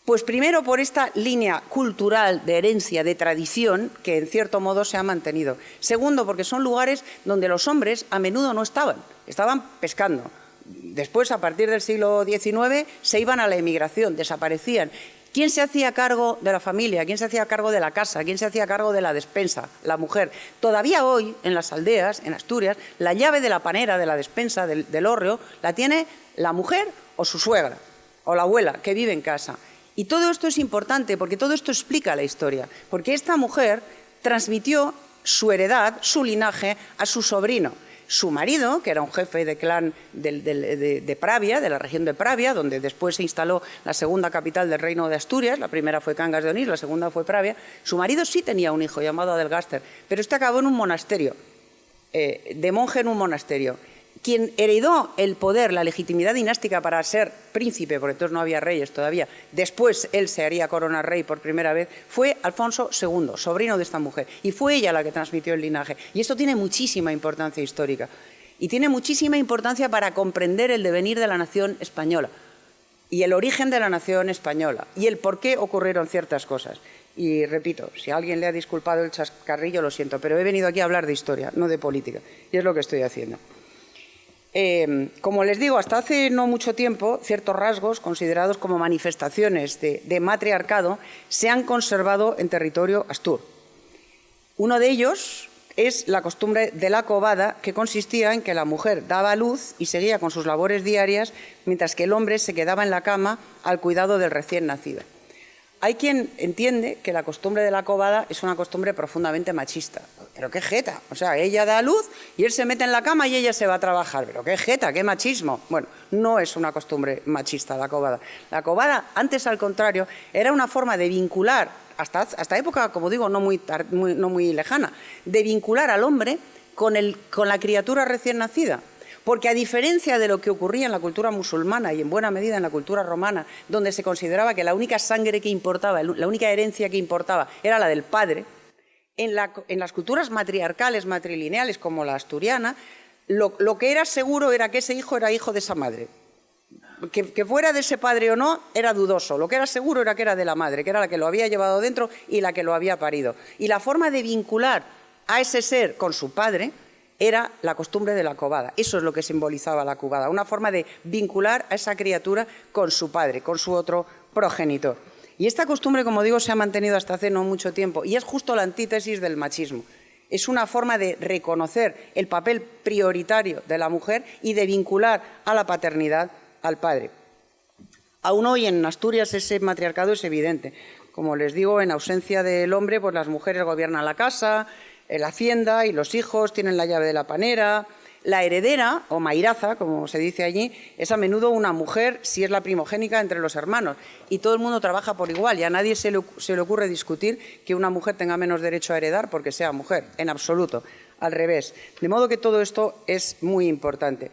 Pues primero por esta línea cultural de herencia, de tradición, que en cierto modo se ha mantenido. Segundo, porque son lugares donde los hombres a menudo no estaban pescando. Después, a partir del siglo XIX, se iban a la emigración, desaparecían. ¿Quién se hacía cargo de la familia? ¿Quién se hacía cargo de la casa? ¿Quién se hacía cargo de la despensa? La mujer. Todavía hoy, en las aldeas, en Asturias, la llave de la panera, de la despensa, del hórreo, la tiene la mujer o su suegra, o la abuela, que vive en casa. Y todo esto es importante, porque todo esto explica la historia. Porque esta mujer transmitió su heredad, su linaje, a su sobrino. Su marido, que era un jefe de clan de Pravia, de la región de Pravia, donde después se instaló la segunda capital del reino de Asturias, la primera fue Cangas de Onís, la segunda fue Pravia, su marido sí tenía un hijo llamado Adelgaster, pero este acabó en un monasterio, de monje en un monasterio. Quien heredó el poder, la legitimidad dinástica para ser príncipe, porque entonces no había reyes todavía, después él se haría coronar rey por primera vez, fue Alfonso II, sobrino de esta mujer, y fue ella la que transmitió el linaje. Y esto tiene muchísima importancia histórica, y tiene muchísima importancia para comprender el devenir de la nación española, y el origen de la nación española, y el por qué ocurrieron ciertas cosas. Y repito, si a alguien le ha disculpado el chascarrillo, lo siento, pero he venido aquí a hablar de historia, no de política, y es lo que estoy haciendo. Como les digo, hasta hace no mucho tiempo, ciertos rasgos considerados como manifestaciones de matriarcado se han conservado en territorio astur. Uno de ellos es la costumbre de la covada, que consistía en que la mujer daba a luz y seguía con sus labores diarias, mientras que el hombre se quedaba en la cama al cuidado del recién nacido. Hay quien entiende que la costumbre de la covada es una costumbre profundamente machista. Pero qué jeta, o sea, ella da a luz y él se mete en la cama y ella se va a trabajar. Pero qué jeta, qué machismo. Bueno, no es una costumbre machista la covada. La covada, antes al contrario, era una forma de vincular, hasta época, como digo, no muy lejana, de vincular al hombre con la criatura recién nacida. Porque a diferencia de lo que ocurría en la cultura musulmana y en buena medida en la cultura romana, donde se consideraba que la única sangre que importaba, la única herencia que importaba era la del padre, en las culturas matriarcales, matrilineales como la asturiana, lo que era seguro era que ese hijo era hijo de esa madre. Que fuera de ese padre o no, era dudoso. Lo que era seguro era que era de la madre, que era la que lo había llevado dentro y la que lo había parido. Y la forma de vincular a ese ser con su padre era la costumbre de la covada. Eso es lo que simbolizaba la covada, una forma de vincular a esa criatura con su padre, con su otro progenitor. Y esta costumbre, como digo, se ha mantenido hasta hace no mucho tiempo y es justo la antítesis del machismo. Es una forma de reconocer el papel prioritario de la mujer y de vincular a la paternidad al padre. Aún hoy en Asturias ese matriarcado es evidente. Como les digo, en ausencia del hombre, pues las mujeres gobiernan la casa, la hacienda y los hijos tienen la llave de la panera. La heredera, o mairaza, como se dice allí, es a menudo una mujer si es la primogénica entre los hermanos. Y todo el mundo trabaja por igual y a nadie se le ocurre discutir que una mujer tenga menos derecho a heredar porque sea mujer, en absoluto, al revés. De modo que todo esto es muy importante.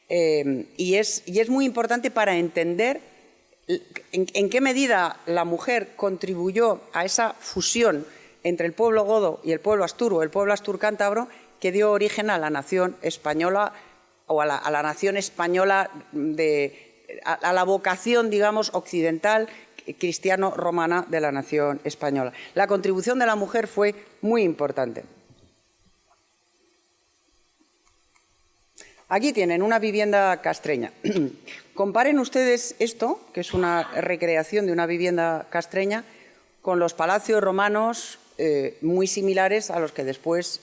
Y es muy importante para entender en qué medida la mujer contribuyó a esa fusión entre el pueblo godo y el pueblo astur o el pueblo astur-cántabro que dio origen a la nación española o a la nación española, a la vocación, digamos, occidental, cristiano-romana de la nación española. La contribución de la mujer fue muy importante. Aquí tienen una vivienda castreña. Comparen ustedes esto, que es una recreación de una vivienda castreña, con los palacios romanos muy similares a los que después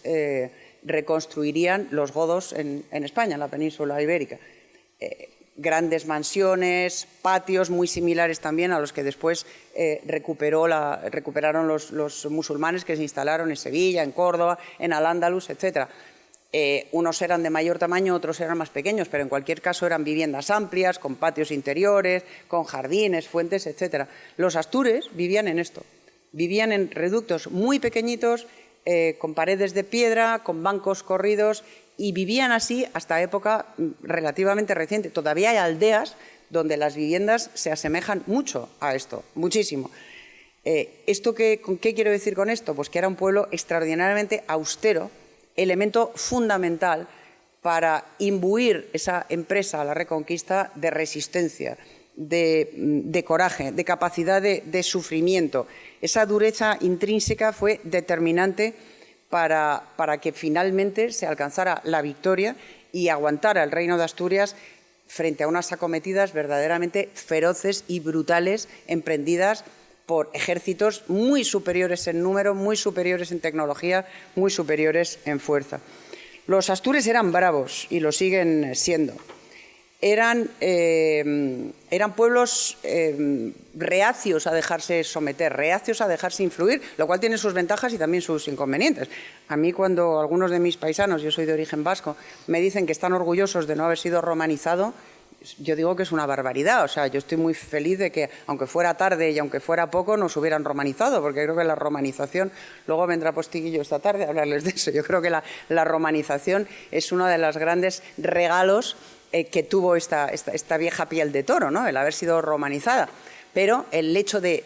reconstruirían los godos en España, en la península ibérica. grandes mansiones, patios muy similares también a los que después recuperaron los musulmanes que se instalaron en Sevilla, en Córdoba, en Al-Ándalus, etc. Unos eran de mayor tamaño, otros eran más pequeños, pero en cualquier caso eran viviendas amplias, con patios interiores, con jardines, fuentes, etc. Los astures vivían en esto, vivían en reductos muy pequeñitos, con paredes de piedra, con bancos corridos, y vivían así hasta época relativamente reciente. Todavía hay aldeas donde las viviendas se asemejan mucho a esto, muchísimo. ¿Qué quiero decir con esto? Pues que era un pueblo extraordinariamente austero, elemento fundamental para imbuir esa empresa a la Reconquista de resistencia, de coraje, de capacidad de sufrimiento. Esa dureza intrínseca fue determinante para que finalmente se alcanzara la victoria y aguantara el Reino de Asturias frente a unas acometidas verdaderamente feroces y brutales emprendidas por ejércitos muy superiores en número, muy superiores en tecnología, muy superiores en fuerza. Los astures eran bravos y lo siguen siendo. Eran pueblos reacios a dejarse someter, reacios a dejarse influir, lo cual tiene sus ventajas y también sus inconvenientes. A mí, cuando algunos de mis paisanos, yo soy de origen vasco, me dicen que están orgullosos de no haber sido romanizado, yo digo que es una barbaridad. O sea, yo estoy muy feliz de que, aunque fuera tarde y aunque fuera poco, nos hubieran romanizado, porque creo que la romanización, luego vendrá Postiguillo esta tarde a hablarles de eso, yo creo que la romanización es uno de los grandes regalos que tuvo esta vieja piel de toro, ¿no? El haber sido romanizada. Pero el hecho de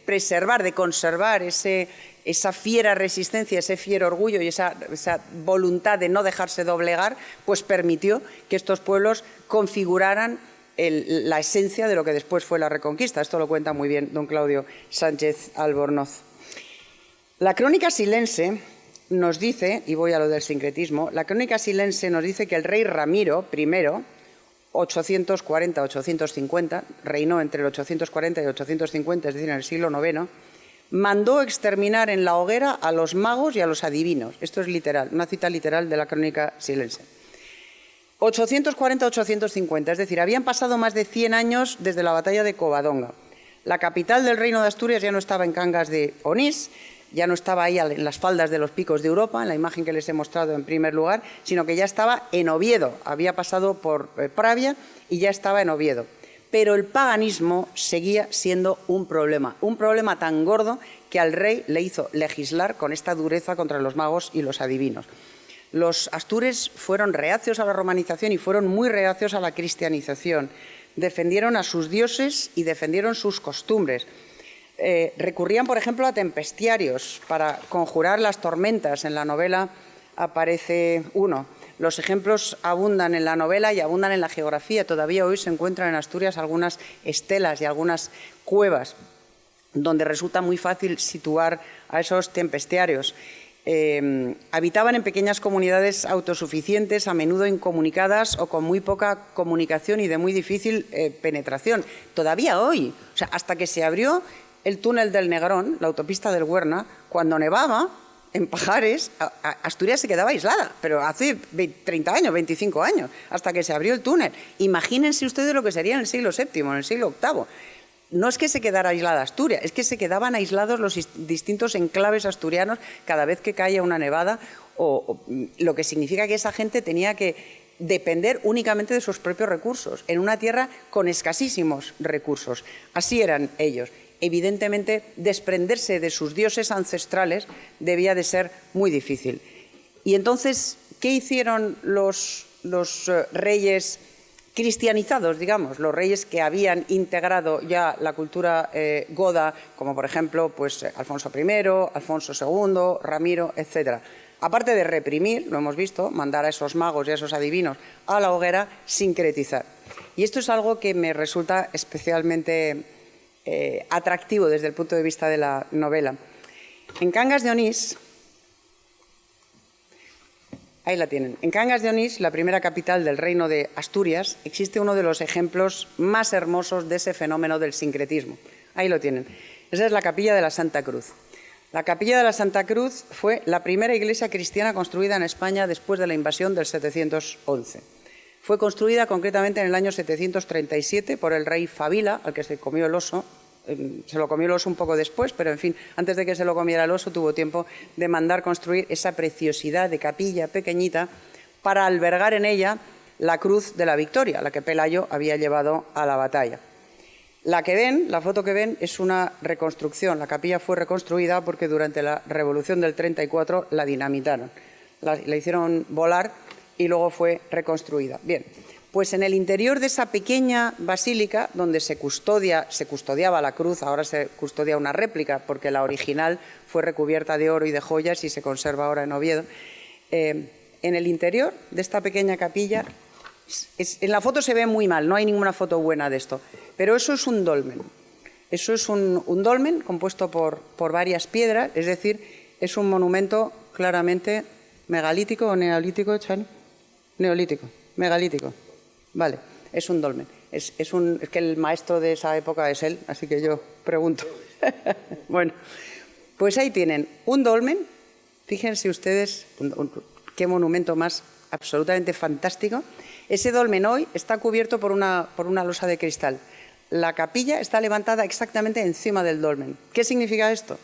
preservar, de conservar esa fiera resistencia, ese fiero orgullo y esa voluntad de no dejarse doblegar, pues permitió que estos pueblos configuraran la esencia de lo que después fue la Reconquista. Esto lo cuenta muy bien don Claudio Sánchez Albornoz. La crónica silense nos dice, y voy a lo del sincretismo, la crónica silense nos dice que el rey Ramiro I, 840-850, reinó entre el 840 y 850, es decir, en el siglo IX, mandó exterminar en la hoguera a los magos y a los adivinos. Esto es literal, una cita literal de la crónica silense. 840-850, es decir, habían pasado más de 100 años desde la batalla de Covadonga. La capital del Reino de Asturias ya no estaba en Cangas de Onís, ya no estaba ahí en las faldas de los picos de Europa, en la imagen que les he mostrado en primer lugar, sino que ya estaba en Oviedo, había pasado por Pravia y ya estaba en Oviedo. Pero el paganismo seguía siendo un problema tan gordo que al rey le hizo legislar con esta dureza contra los magos y los adivinos. Los astures fueron reacios a la romanización y fueron muy reacios a la cristianización. Defendieron a sus dioses y defendieron sus costumbres. Recurrían, por ejemplo, a tempestiarios para conjurar las tormentas. En la novela aparece uno. Los ejemplos abundan en la novela y abundan en la geografía. Todavía hoy se encuentran en Asturias algunas estelas y algunas cuevas donde resulta muy fácil situar a esos tempestiarios. Habitaban en pequeñas comunidades autosuficientes, a menudo incomunicadas o con muy poca comunicación y de muy difícil penetración. Todavía hoy, o sea, hasta que se abrió el túnel del Negrón, la autopista del Huerna, cuando nevaba en Pajares, Asturias se quedaba aislada, pero hace 30 años, 25 años, hasta que se abrió el túnel. Imagínense ustedes lo que sería en el siglo VII, en el siglo VIII. No es que se quedara aislada Asturias, es que se quedaban aislados los distintos enclaves asturianos cada vez que caía una nevada, lo que significa que esa gente tenía que depender únicamente de sus propios recursos, en una tierra con escasísimos recursos. Así eran ellos. Evidentemente, desprenderse de sus dioses ancestrales debía de ser muy difícil. Y entonces, ¿qué hicieron los reyes cristianizados, digamos, los reyes que habían integrado ya la cultura goda, como por ejemplo pues, Alfonso I, Alfonso II, Ramiro, etc.? Aparte de reprimir, lo hemos visto, mandar a esos magos y a esos adivinos a la hoguera, sincretizar. Y esto es algo que me resulta especialmente atractivo desde el punto de vista de la novela. En Cangas de Onís, ahí la tienen, en Cangas de Onís, la primera capital del Reino de Asturias, existe uno de los ejemplos más hermosos de ese fenómeno del sincretismo. Ahí lo tienen. Esa es la Capilla de la Santa Cruz. La Capilla de la Santa Cruz fue la primera iglesia cristiana construida en España después de la invasión del 711. Fue construida concretamente en el año 737 por el rey Fabila, al que se comió el oso. Se lo comió el oso un poco después, pero en fin, antes de que se lo comiera el oso tuvo tiempo de mandar construir esa preciosidad de capilla pequeñita para albergar en ella la cruz de la victoria, la que Pelayo había llevado a la batalla. La que ven, la foto que ven, es una reconstrucción. La capilla fue reconstruida porque durante la Revolución del 34 la dinamitaron. La hicieron volar y luego fue reconstruida. Bien, pues en el interior de esa pequeña basílica, donde se custodiaba la cruz, ahora se custodia una réplica, porque la original fue recubierta de oro y de joyas y se conserva ahora en Oviedo. En el interior de esta pequeña capilla, en la foto se ve muy mal, no hay ninguna foto buena de esto, pero eso es un dolmen. Eso es un dolmen compuesto por varias piedras, es decir, es un monumento claramente megalítico o neolítico, Chani. Neolítico, megalítico. Vale, es un dolmen. Es que el maestro de esa época es él, así que yo pregunto. Bueno, pues ahí tienen un dolmen. Fíjense ustedes qué monumento más absolutamente fantástico. Ese dolmen hoy está cubierto por una losa de cristal. La capilla está levantada exactamente encima del dolmen. ¿Qué significa esto?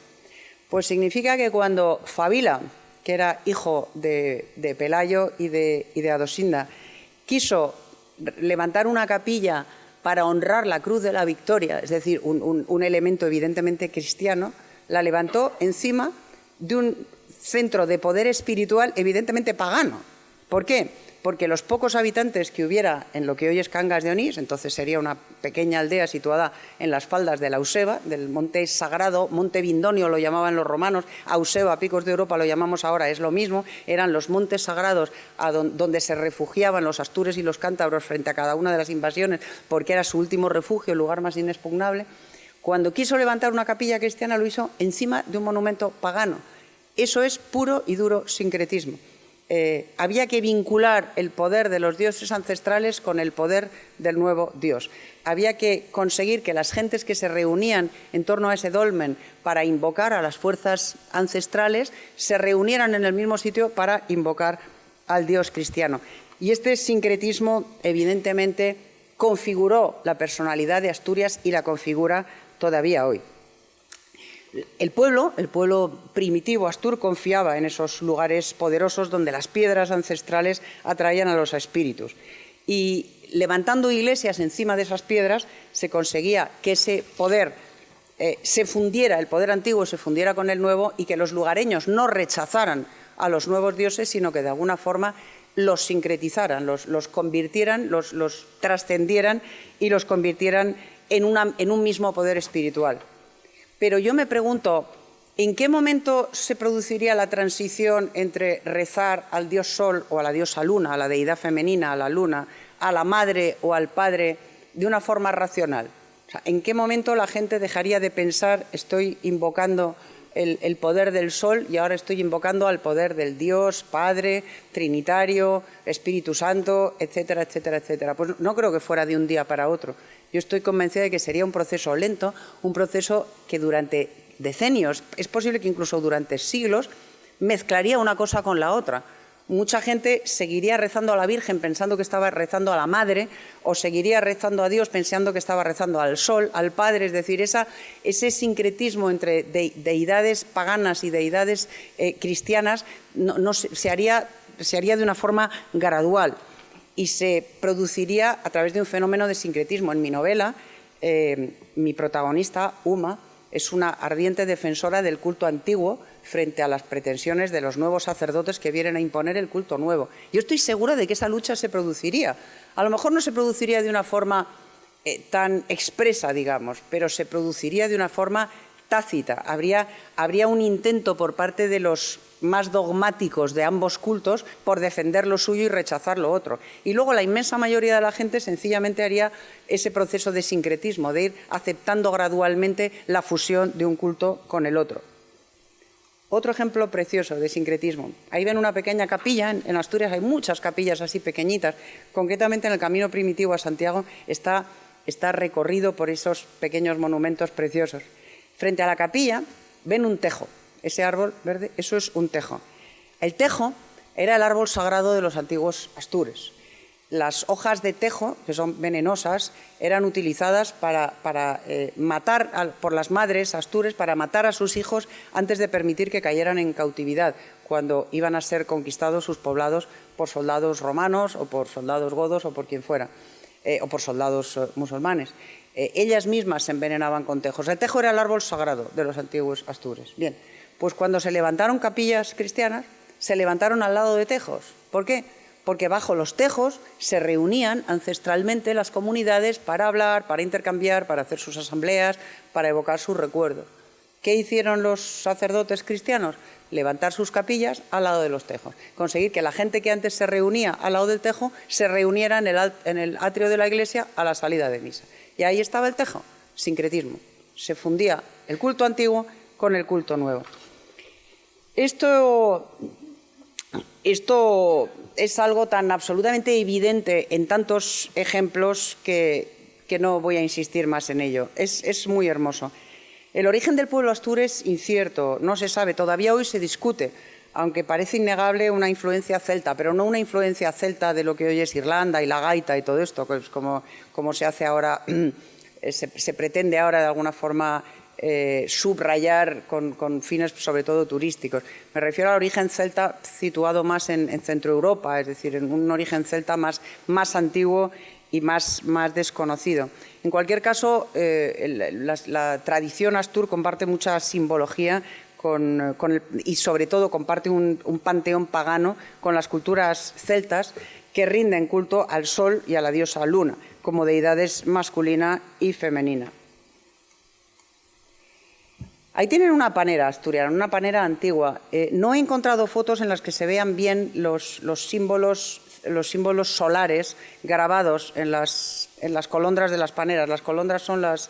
Pues significa que cuando Fabila, que era hijo de Pelayo y de Adosinda, quiso levantar una capilla para honrar la cruz de la victoria, es decir, un elemento evidentemente cristiano, la levantó encima de un centro de poder espiritual evidentemente pagano. ¿Por qué? Porque los pocos habitantes que hubiera en lo que hoy es Cangas de Onís, entonces sería una pequeña aldea situada en las faldas de la Euseba, del monte sagrado, monte Vindonio lo llamaban los romanos, Euseba, Picos de Europa lo llamamos ahora, es lo mismo, eran los montes sagrados donde se refugiaban los astures y los cántabros frente a cada una de las invasiones, porque era su último refugio, el lugar más inexpugnable. Cuando quiso levantar una capilla cristiana lo hizo encima de un monumento pagano. Eso es puro y duro sincretismo. Había que vincular el poder de los dioses ancestrales con el poder del nuevo Dios. Había que conseguir que las gentes que se reunían en torno a ese dolmen para invocar a las fuerzas ancestrales se reunieran en el mismo sitio para invocar al Dios cristiano. Y este sincretismo evidentemente configuró la personalidad de Asturias y la configura todavía hoy. El pueblo primitivo astur confiaba en esos lugares poderosos donde las piedras ancestrales atraían a los espíritus. Y levantando iglesias encima de esas piedras se conseguía que ese poder se fundiera, el poder antiguo se fundiera con el nuevo y que los lugareños no rechazaran a los nuevos dioses, sino que de alguna forma los sincretizaran, los convirtieran, los trascendieran y los convirtieran en un mismo poder espiritual. Pero yo me pregunto, ¿en qué momento se produciría la transición entre rezar al dios Sol o a la diosa Luna, a la deidad femenina, a la Luna, a la madre o al padre, de una forma racional? O sea, ¿en qué momento la gente dejaría de pensar, estoy invocando el poder del Sol y ahora estoy invocando al poder del Dios, Padre, Trinitario, Espíritu Santo, etcétera, etcétera, etcétera? Pues no creo que fuera de un día para otro. Yo estoy convencida de que sería un proceso lento, un proceso que durante decenios, es posible que incluso durante siglos, mezclaría una cosa con la otra. Mucha gente seguiría rezando a la Virgen pensando que estaba rezando a la Madre, o seguiría rezando a Dios pensando que estaba rezando al Sol, al Padre, es decir, ese sincretismo entre deidades paganas y deidades cristianas se haría de una forma gradual. Y se produciría a través de un fenómeno de sincretismo. En mi novela, mi protagonista, Uma, es una ardiente defensora del culto antiguo frente a las pretensiones de los nuevos sacerdotes que vienen a imponer el culto nuevo. Yo estoy segura de que esa lucha se produciría. A lo mejor no se produciría de una forma tan expresa, digamos, pero se produciría de una forma tácita. Habría un intento por parte de los más dogmáticos de ambos cultos por defender lo suyo y rechazar lo otro. Y luego la inmensa mayoría de la gente sencillamente haría ese proceso de sincretismo, de ir aceptando gradualmente la fusión de un culto con el otro. Otro ejemplo precioso de sincretismo. Ahí ven una pequeña capilla, en Asturias hay muchas capillas así pequeñitas, concretamente en el camino primitivo a Santiago está recorrido por esos pequeños monumentos preciosos. Frente a la capilla ven un tejo. Ese árbol verde, eso es un tejo. El tejo era el árbol sagrado de los antiguos astures. las hojas de tejo, que son venenosas, eran utilizadas para matar por las madres astures, para matar a sus hijos antes de permitir que cayeran en cautividad, cuando iban a ser conquistados sus poblados por soldados romanos o por soldados godos o por quien fuera, o por soldados musulmanes. Ellas mismas se envenenaban con tejos. El tejo era el árbol sagrado de los antiguos astures. Bien, pues cuando se levantaron capillas cristianas, se levantaron al lado de tejos. ¿Por qué? Porque bajo los tejos se reunían ancestralmente las comunidades para hablar, para intercambiar, para hacer sus asambleas, para evocar sus recuerdos. ¿Qué hicieron los sacerdotes cristianos? Levantar sus capillas al lado de los tejos. Conseguir que la gente que antes se reunía al lado del tejo se reuniera en el atrio de la iglesia a la salida de misa. Y ahí estaba el tejo, sincretismo. Se fundía el culto antiguo con el culto nuevo. Esto es algo tan absolutamente evidente en tantos ejemplos que no voy a insistir más en ello. Es muy hermoso. El origen del pueblo astures, incierto, no se sabe. Todavía hoy se discute, aunque parece innegable una influencia celta, pero no una influencia celta de lo que hoy es Irlanda y la gaita y todo esto, pues como se hace ahora, se pretende ahora de alguna forma subrayar con fines sobre todo turísticos. Me refiero al origen celta situado más en Centro Europa, es decir, en un origen celta más antiguo y más desconocido. En cualquier caso, la tradición astur comparte mucha simbología y sobre todo comparte un panteón pagano con las culturas celtas que rinden culto al sol y a la diosa luna como deidades masculina y femenina. Ahí tienen una panera asturiana, una panera antigua. No he encontrado fotos en las que se vean bien los símbolos solares grabados en las colondras de las paneras. Las colondras son las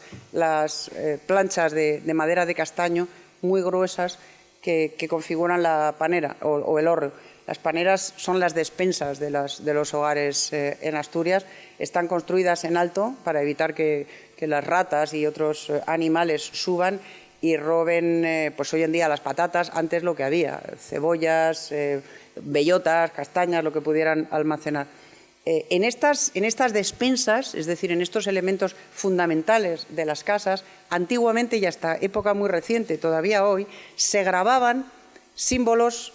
planchas de madera de castaño muy gruesas que configuran la panera o el hórreo. Las paneras son las despensas de los hogares en Asturias. Están construidas en alto para evitar que las ratas y otros animales suban y roben, pues hoy en día las patatas, antes lo que había, cebollas, bellotas, castañas, lo que pudieran almacenar. En estas despensas, es decir, en estos elementos fundamentales de las casas, antiguamente y hasta época muy reciente, todavía hoy, se grababan símbolos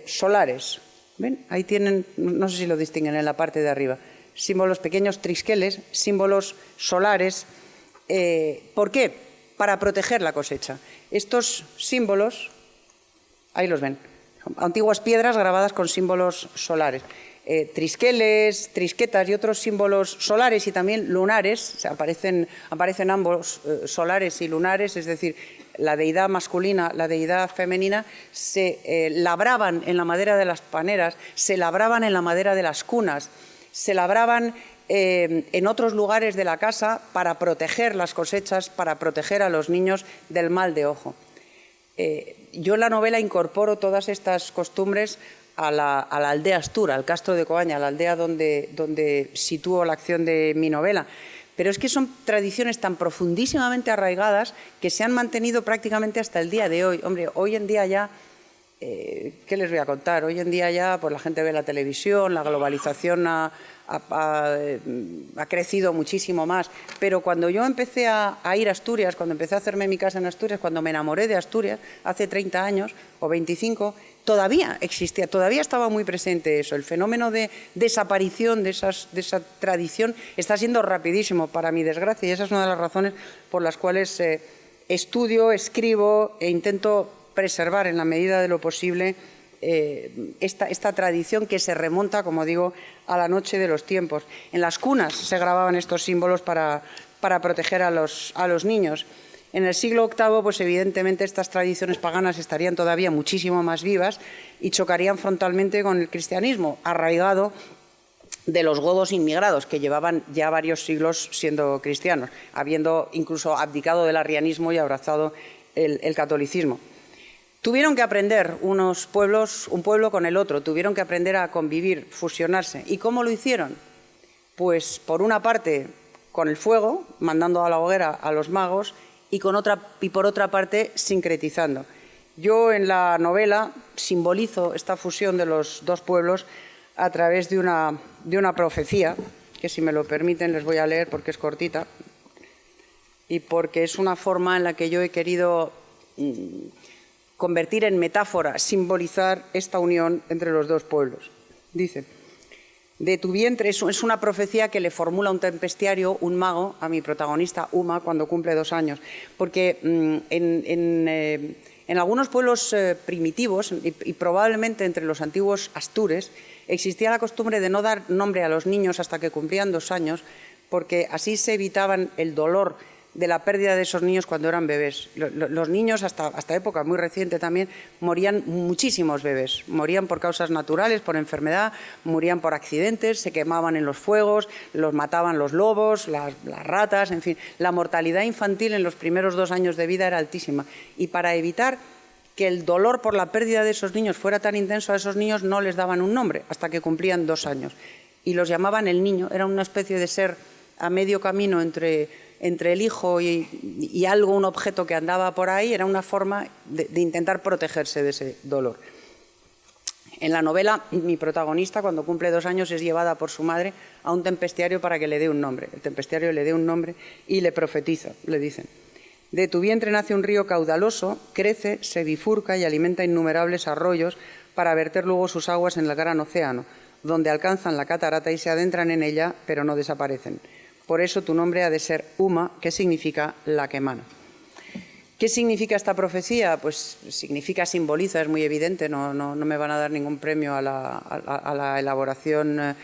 solares. ¿Ven? Ahí tienen, no sé si lo distinguen en la parte de arriba, símbolos pequeños trisqueles, símbolos solares. ¿Por qué? Para proteger la cosecha. Estos símbolos, ahí los ven, antiguas piedras grabadas con símbolos solares. Trisqueles, trisquetas y otros símbolos solares y también lunares, o sea, aparecen ambos solares y lunares, es decir, la deidad masculina, la deidad femenina, se labraban en la madera de las paneras, se labraban en la madera de las cunas, se labraban en otros lugares de la casa para proteger las cosechas, para proteger a los niños del mal de ojo. Yo en la novela incorporo todas estas costumbres a la aldea astura, al Castro de Coaña, a la aldea donde sitúo la acción de mi novela. Pero es que son tradiciones tan profundísimamente arraigadas que se han mantenido prácticamente hasta el día de hoy. Hombre, hoy en día ya, ¿qué les voy a contar? Hoy en día ya pues la gente ve la televisión, la globalización ha crecido muchísimo más. Pero cuando yo empecé a ir a Asturias, cuando empecé a hacerme mi casa en Asturias, cuando me enamoré de Asturias, hace 30 años o 25, todavía existía, todavía estaba muy presente eso. El fenómeno de desaparición de esa tradición está siendo rapidísimo, para mi desgracia, y esa es una de las razones por las cuales estudio, escribo e intento preservar en la medida de lo posible esta tradición que se remonta, como digo, a la noche de los tiempos. En las cunas se grababan estos símbolos para proteger a los niños. En el siglo VIII, pues evidentemente estas tradiciones paganas estarían todavía muchísimo más vivas y chocarían frontalmente con el cristianismo, arraigado de los godos inmigrados, que llevaban ya varios siglos siendo cristianos, habiendo incluso abdicado del arrianismo y abrazado el catolicismo. Tuvieron que aprender un pueblo con el otro, tuvieron que aprender a convivir, fusionarse. ¿Y cómo lo hicieron? Pues por una parte con el fuego, mandando a la hoguera a los magos, y por otra parte sincretizando. Yo en la novela simbolizo esta fusión de los dos pueblos a través de una profecía, que si me lo permiten les voy a leer porque es cortita y porque es una forma en la que yo he querido convertir en metáfora, simbolizar esta unión entre los dos pueblos. Dice: de tu vientre, es una profecía que le formula un tempestiario, un mago, a mi protagonista Uma cuando cumple 2 años, porque en algunos pueblos primitivos y probablemente entre los antiguos astures existía la costumbre de no dar nombre a los niños hasta que cumplían 2 años, porque así se evitaban el dolor de la pérdida de esos niños cuando eran bebés. Los niños, hasta época muy reciente también, morían muchísimos bebés. Morían por causas naturales, por enfermedad, morían por accidentes, se quemaban en los fuegos, los mataban los lobos, las ratas, en fin. La mortalidad infantil en los primeros 2 años de vida era altísima. Y para evitar que el dolor por la pérdida de esos niños fuera tan intenso, a esos niños no les daban un nombre hasta que cumplían 2 años. Y los llamaban el niño. Era una especie de ser a medio camino entre el hijo y algo, un objeto que andaba por ahí. Era una forma de intentar protegerse de ese dolor. En la novela, mi protagonista, cuando cumple 2 años, es llevada por su madre a un tempestiario para que le dé un nombre. El tempestiario le dé un nombre y le profetiza, le dicen: de tu vientre nace un río caudaloso, crece, se bifurca y alimenta innumerables arroyos para verter luego sus aguas en el gran océano, donde alcanzan la catarata y se adentran en ella, pero no desaparecen. Por eso tu nombre ha de ser Uma, que significa la que emana. ¿Qué significa esta profecía? Pues significa, simboliza, es muy evidente, no me van a dar ningún premio a la elaboración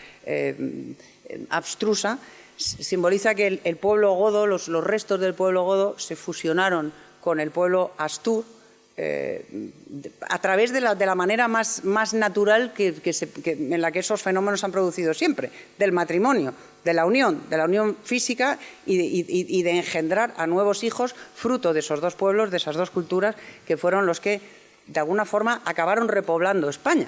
abstrusa. Simboliza que el pueblo godo, los restos del pueblo godo se fusionaron con el pueblo astur a través de la manera más natural en la que esos fenómenos han producido siempre, del matrimonio, de la unión física y de engendrar a nuevos hijos fruto de esos dos pueblos, de esas dos culturas, que fueron los que de alguna forma acabaron repoblando España.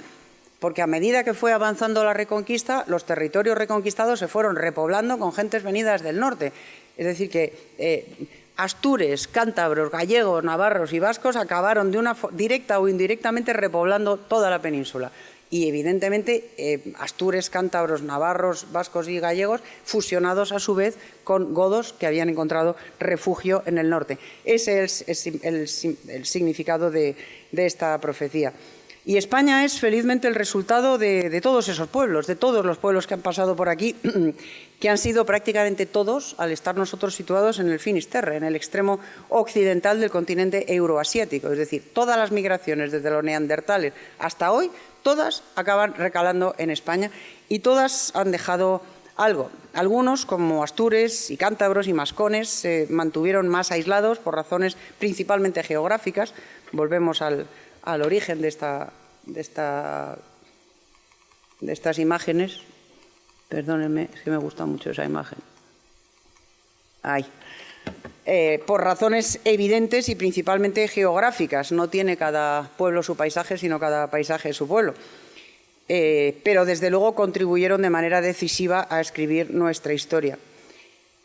Porque a medida que fue avanzando la reconquista, los territorios reconquistados se fueron repoblando con gentes venidas del norte. Es decir, que astures, cántabros, gallegos, navarros y vascos acabaron directa o indirectamente repoblando toda la península. Y evidentemente astures, cántabros, navarros, vascos y gallegos fusionados a su vez con godos que habían encontrado refugio en el norte. Ese es el significado de esta profecía. Y España es felizmente el resultado de todos esos pueblos, de todos los pueblos que han pasado por aquí, que han sido prácticamente todos, al estar nosotros situados en el Finisterre, en el extremo occidental del continente euroasiático. Es decir, todas las migraciones desde los neandertales hasta hoy, todas acaban recalando en España y todas han dejado algo. Algunos, como astures y cántabros y mascones, se mantuvieron más aislados por razones principalmente geográficas. Volvemos al origen de estas imágenes. Perdónenme, es que me gusta mucho esa imagen. Ahí. Por razones evidentes y principalmente geográficas. No tiene cada pueblo su paisaje, sino cada paisaje su pueblo. Pero desde luego contribuyeron de manera decisiva a escribir nuestra historia.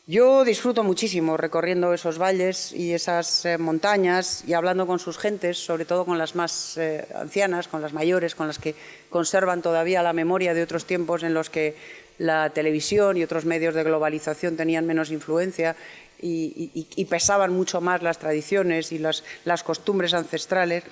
Yo disfruto muchísimo recorriendo esos valles y esas montañas y hablando con sus gentes, sobre todo con las más ancianas, con las mayores, con las que conservan todavía la memoria de otros tiempos en los que la televisión y otros medios de globalización tenían menos influencia y pesaban mucho más las tradiciones y las costumbres ancestrales.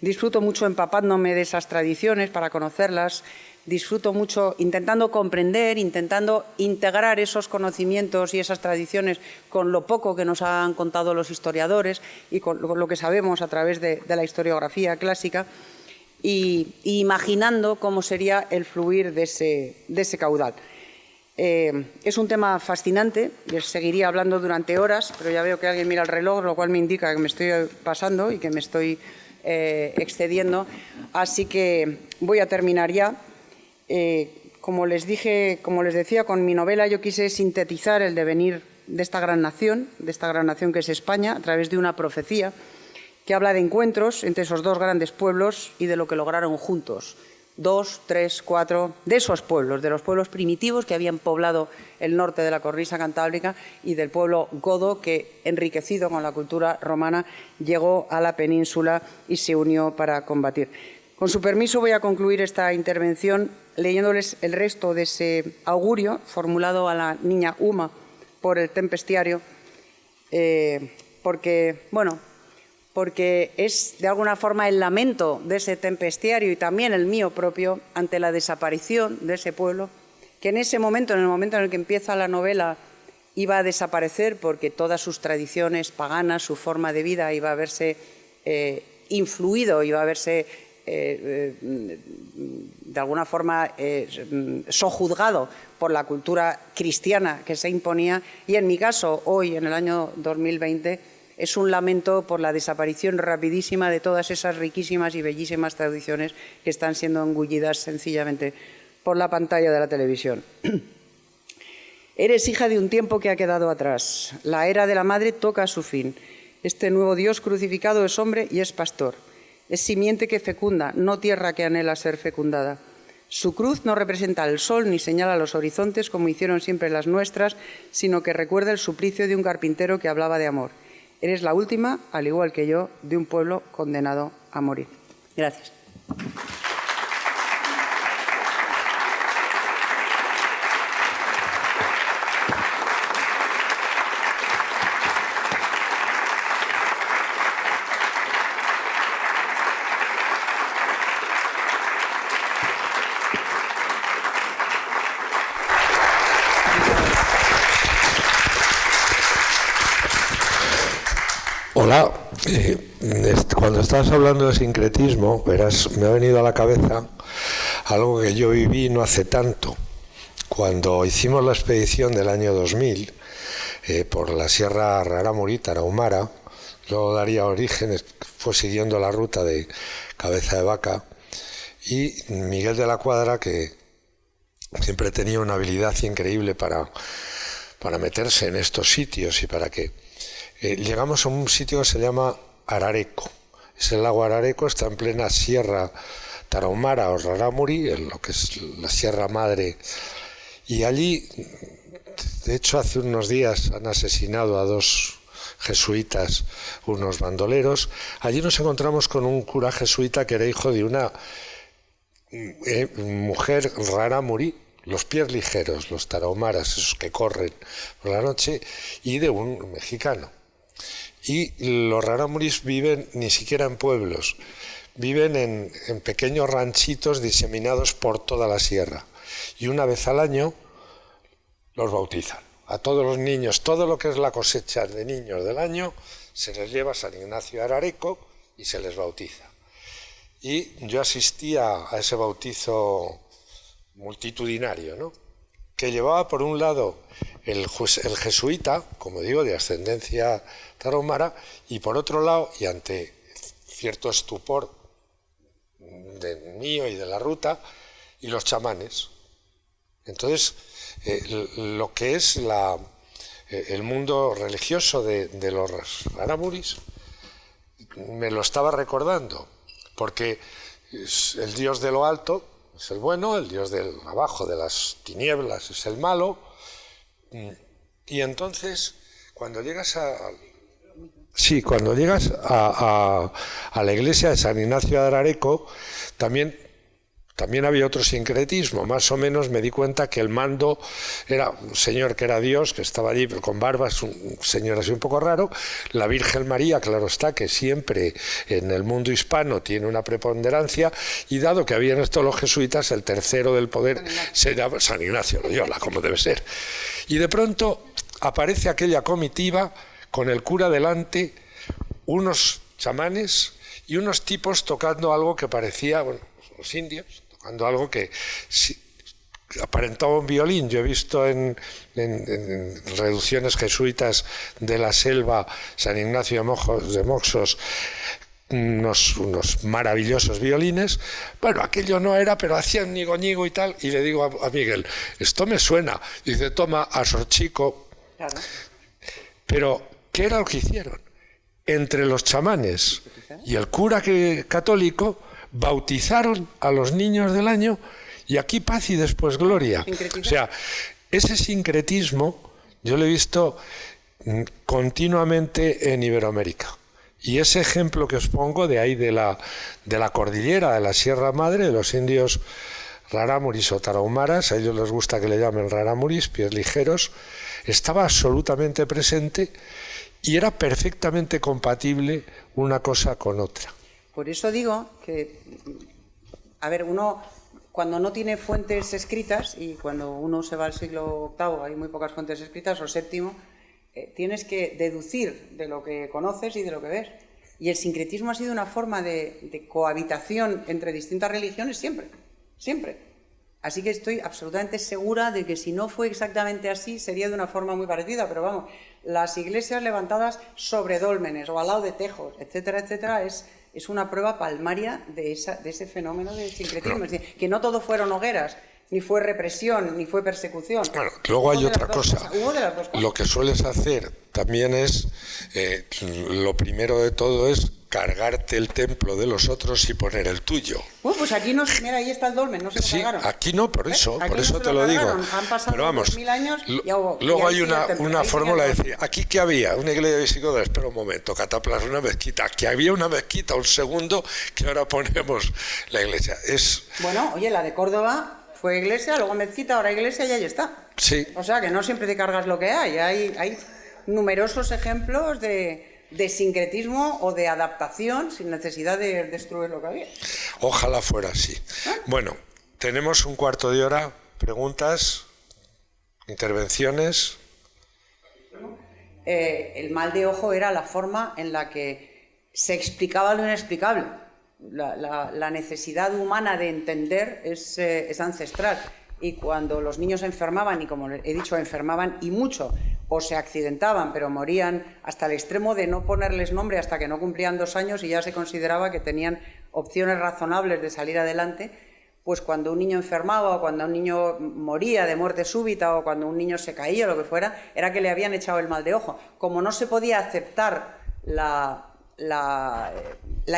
Disfruto mucho empapándome de esas tradiciones para conocerlas. Disfruto mucho intentando comprender, intentando integrar esos conocimientos y esas tradiciones con lo poco que nos han contado los historiadores y con lo que sabemos a través de la historiografía clásica y imaginando cómo sería el fluir de ese caudal. Es un tema fascinante, les seguiría hablando durante horas, pero ya veo que alguien mira el reloj, lo cual me indica que me estoy pasando y que me estoy excediendo, así que voy a terminar ya. Como les decía, con mi novela yo quise sintetizar el devenir de esta gran nación que es España, a través de una profecía que habla de encuentros entre esos dos grandes pueblos y de lo que lograron juntos. 2, 3, 4 de esos pueblos, de los pueblos primitivos que habían poblado el norte de la cornisa cantábrica y del pueblo godo que, enriquecido con la cultura romana, llegó a la península y se unió para combatir. Con su permiso voy a concluir esta intervención leyéndoles el resto de ese augurio formulado a la niña Uma por el tempestiario, porque es de alguna forma el lamento de ese tempestiario y también el mío propio ante la desaparición de ese pueblo, que en ese momento, en el momento en el que empieza la novela, iba a desaparecer porque todas sus tradiciones paganas, su forma de vida iba a verse influido, iba a verse de alguna forma sojuzgado por la cultura cristiana que se imponía, y en mi caso, hoy, en el año 2020, es un lamento por la desaparición rapidísima de todas esas riquísimas y bellísimas tradiciones que están siendo engullidas sencillamente por la pantalla de la televisión. Eres hija de un tiempo que ha quedado atrás. La era de la madre toca a su fin. Este nuevo Dios crucificado es hombre y es pastor. Es simiente que fecunda, no tierra que anhela ser fecundada. Su cruz no representa el sol ni señala los horizontes como hicieron siempre las nuestras, sino que recuerda el suplicio de un carpintero que hablaba de amor. Eres la última, al igual que yo, de un pueblo condenado a morir. Gracias. Hola, cuando estabas hablando de sincretismo, verás, me ha venido a la cabeza algo que yo viví no hace tanto. Cuando hicimos la expedición del año 2000 por la Sierra Rarámuri, Tarahumara, luego daría origen, fue siguiendo la ruta de Cabeza de Vaca, y Miguel de la Cuadra, que siempre tenía una habilidad increíble para meterse en estos sitios y para que... llegamos a un sitio que se llama Arareco. Es el lago Arareco, está en plena Sierra Tarahumara o Rarámuri, en lo que es la Sierra Madre. Y allí, de hecho, hace unos días han asesinado a 2 jesuitas, unos bandoleros. Allí nos encontramos con un cura jesuita que era hijo de una mujer Rarámuri, los pies ligeros, los tarahumaras, esos que corren por la noche, y de un mexicano. Y los rarámuris viven ni siquiera en pueblos, viven en pequeños ranchitos diseminados por toda la sierra. Y una vez al año los bautizan. A todos los niños, todo lo que es la cosecha de niños del año, se les lleva a San Ignacio de Arareco y se les bautiza. Y yo asistía a ese bautizo multitudinario, ¿no? Que llevaba por un lado el jesuita, como digo, de ascendencia tarahumara, y por otro lado, y ante cierto estupor mío y de la ruta, y los chamanes. Entonces, lo que es el mundo religioso de los rarámuris me lo estaba recordando, porque el Dios de lo alto es el bueno, el Dios del abajo de las tinieblas es el malo. Y entonces, cuando llegas a la iglesia de San Ignacio de Arareco, también había otro sincretismo. Más o menos me di cuenta que el mando era un señor que era Dios, que estaba allí pero con barbas, un señor así un poco raro. La Virgen María, claro está, que siempre en el mundo hispano tiene una preponderancia, y dado que habían estos los jesuitas, el tercero del poder se llama San Ignacio Loyola, como debe ser. Y de pronto aparece aquella comitiva con el cura delante, unos chamanes y unos tipos tocando algo que parecía, bueno, los indios, tocando algo que aparentaba un violín. Yo he visto en reducciones jesuitas de la selva San Ignacio de Moxos unos maravillosos violines. Bueno, aquello no era, pero hacían ñigo y tal, y le digo a Miguel, esto me suena. Dice, toma, a Sorchico. Claro. Pero, ¿qué era lo que hicieron? Entre los chamanes y el cura católico bautizaron a los niños del año, y aquí paz y después gloria. O sea, ese sincretismo yo lo he visto continuamente en Iberoamérica. Y ese ejemplo que os pongo de ahí de la cordillera, de la Sierra Madre, de los indios rarámuris o tarahumaras, a ellos les gusta que le llamen rarámuris, pies ligeros, estaba absolutamente presente y era perfectamente compatible una cosa con otra. Por eso digo que, a ver, uno cuando no tiene fuentes escritas, y cuando uno se va al siglo VIII hay muy pocas fuentes escritas, o VII, tienes que deducir de lo que conoces y de lo que ves. Y el sincretismo ha sido una forma de cohabitación entre distintas religiones siempre, siempre. Así que estoy absolutamente segura de que si no fue exactamente así, sería de una forma muy parecida. Pero vamos, las iglesias levantadas sobre dólmenes o al lado de tejos, etcétera, etcétera, es una prueba palmaria de ese fenómeno del sincretismo. Es decir, que no todo fueron hogueras, ni fue represión, ni fue persecución. Claro, luego hay otra cosa. Hubo de las dos cosas. Lo que sueles hacer también es, lo primero de todo es cargarte el templo de los otros y poner el tuyo. Bueno, pues aquí mira, ahí está el dolmen, no se lo cargaron. Aquí no, por eso no te lo digo. Han pasado pero vamos, 2000 años luego hay una fórmula de decir, ¿aquí qué había? Una iglesia visigoda, espera un momento, cataplas una mezquita. Aquí había una mezquita, un segundo, que ahora ponemos la iglesia. Bueno, oye, la de Córdoba fue iglesia, luego mezquita, ahora iglesia y ahí está. Sí. O sea, que no siempre te cargas lo que hay. Hay numerosos ejemplos de sincretismo o de adaptación sin necesidad de destruir lo que había. Ojalá fuera así. Bueno, tenemos un cuarto de hora. Preguntas, intervenciones. El mal de ojo era la forma en la que se explicaba lo inexplicable. La necesidad humana de entender es ancestral. Y cuando los niños enfermaban, y como he dicho, enfermaban y mucho, o se accidentaban, pero morían hasta el extremo de no ponerles nombre hasta que no cumplían 2 años y ya se consideraba que tenían opciones razonables de salir adelante, pues cuando un niño enfermaba o cuando un niño moría de muerte súbita o cuando un niño se caía o lo que fuera, era que le habían echado el mal de ojo. Como no se podía aceptar la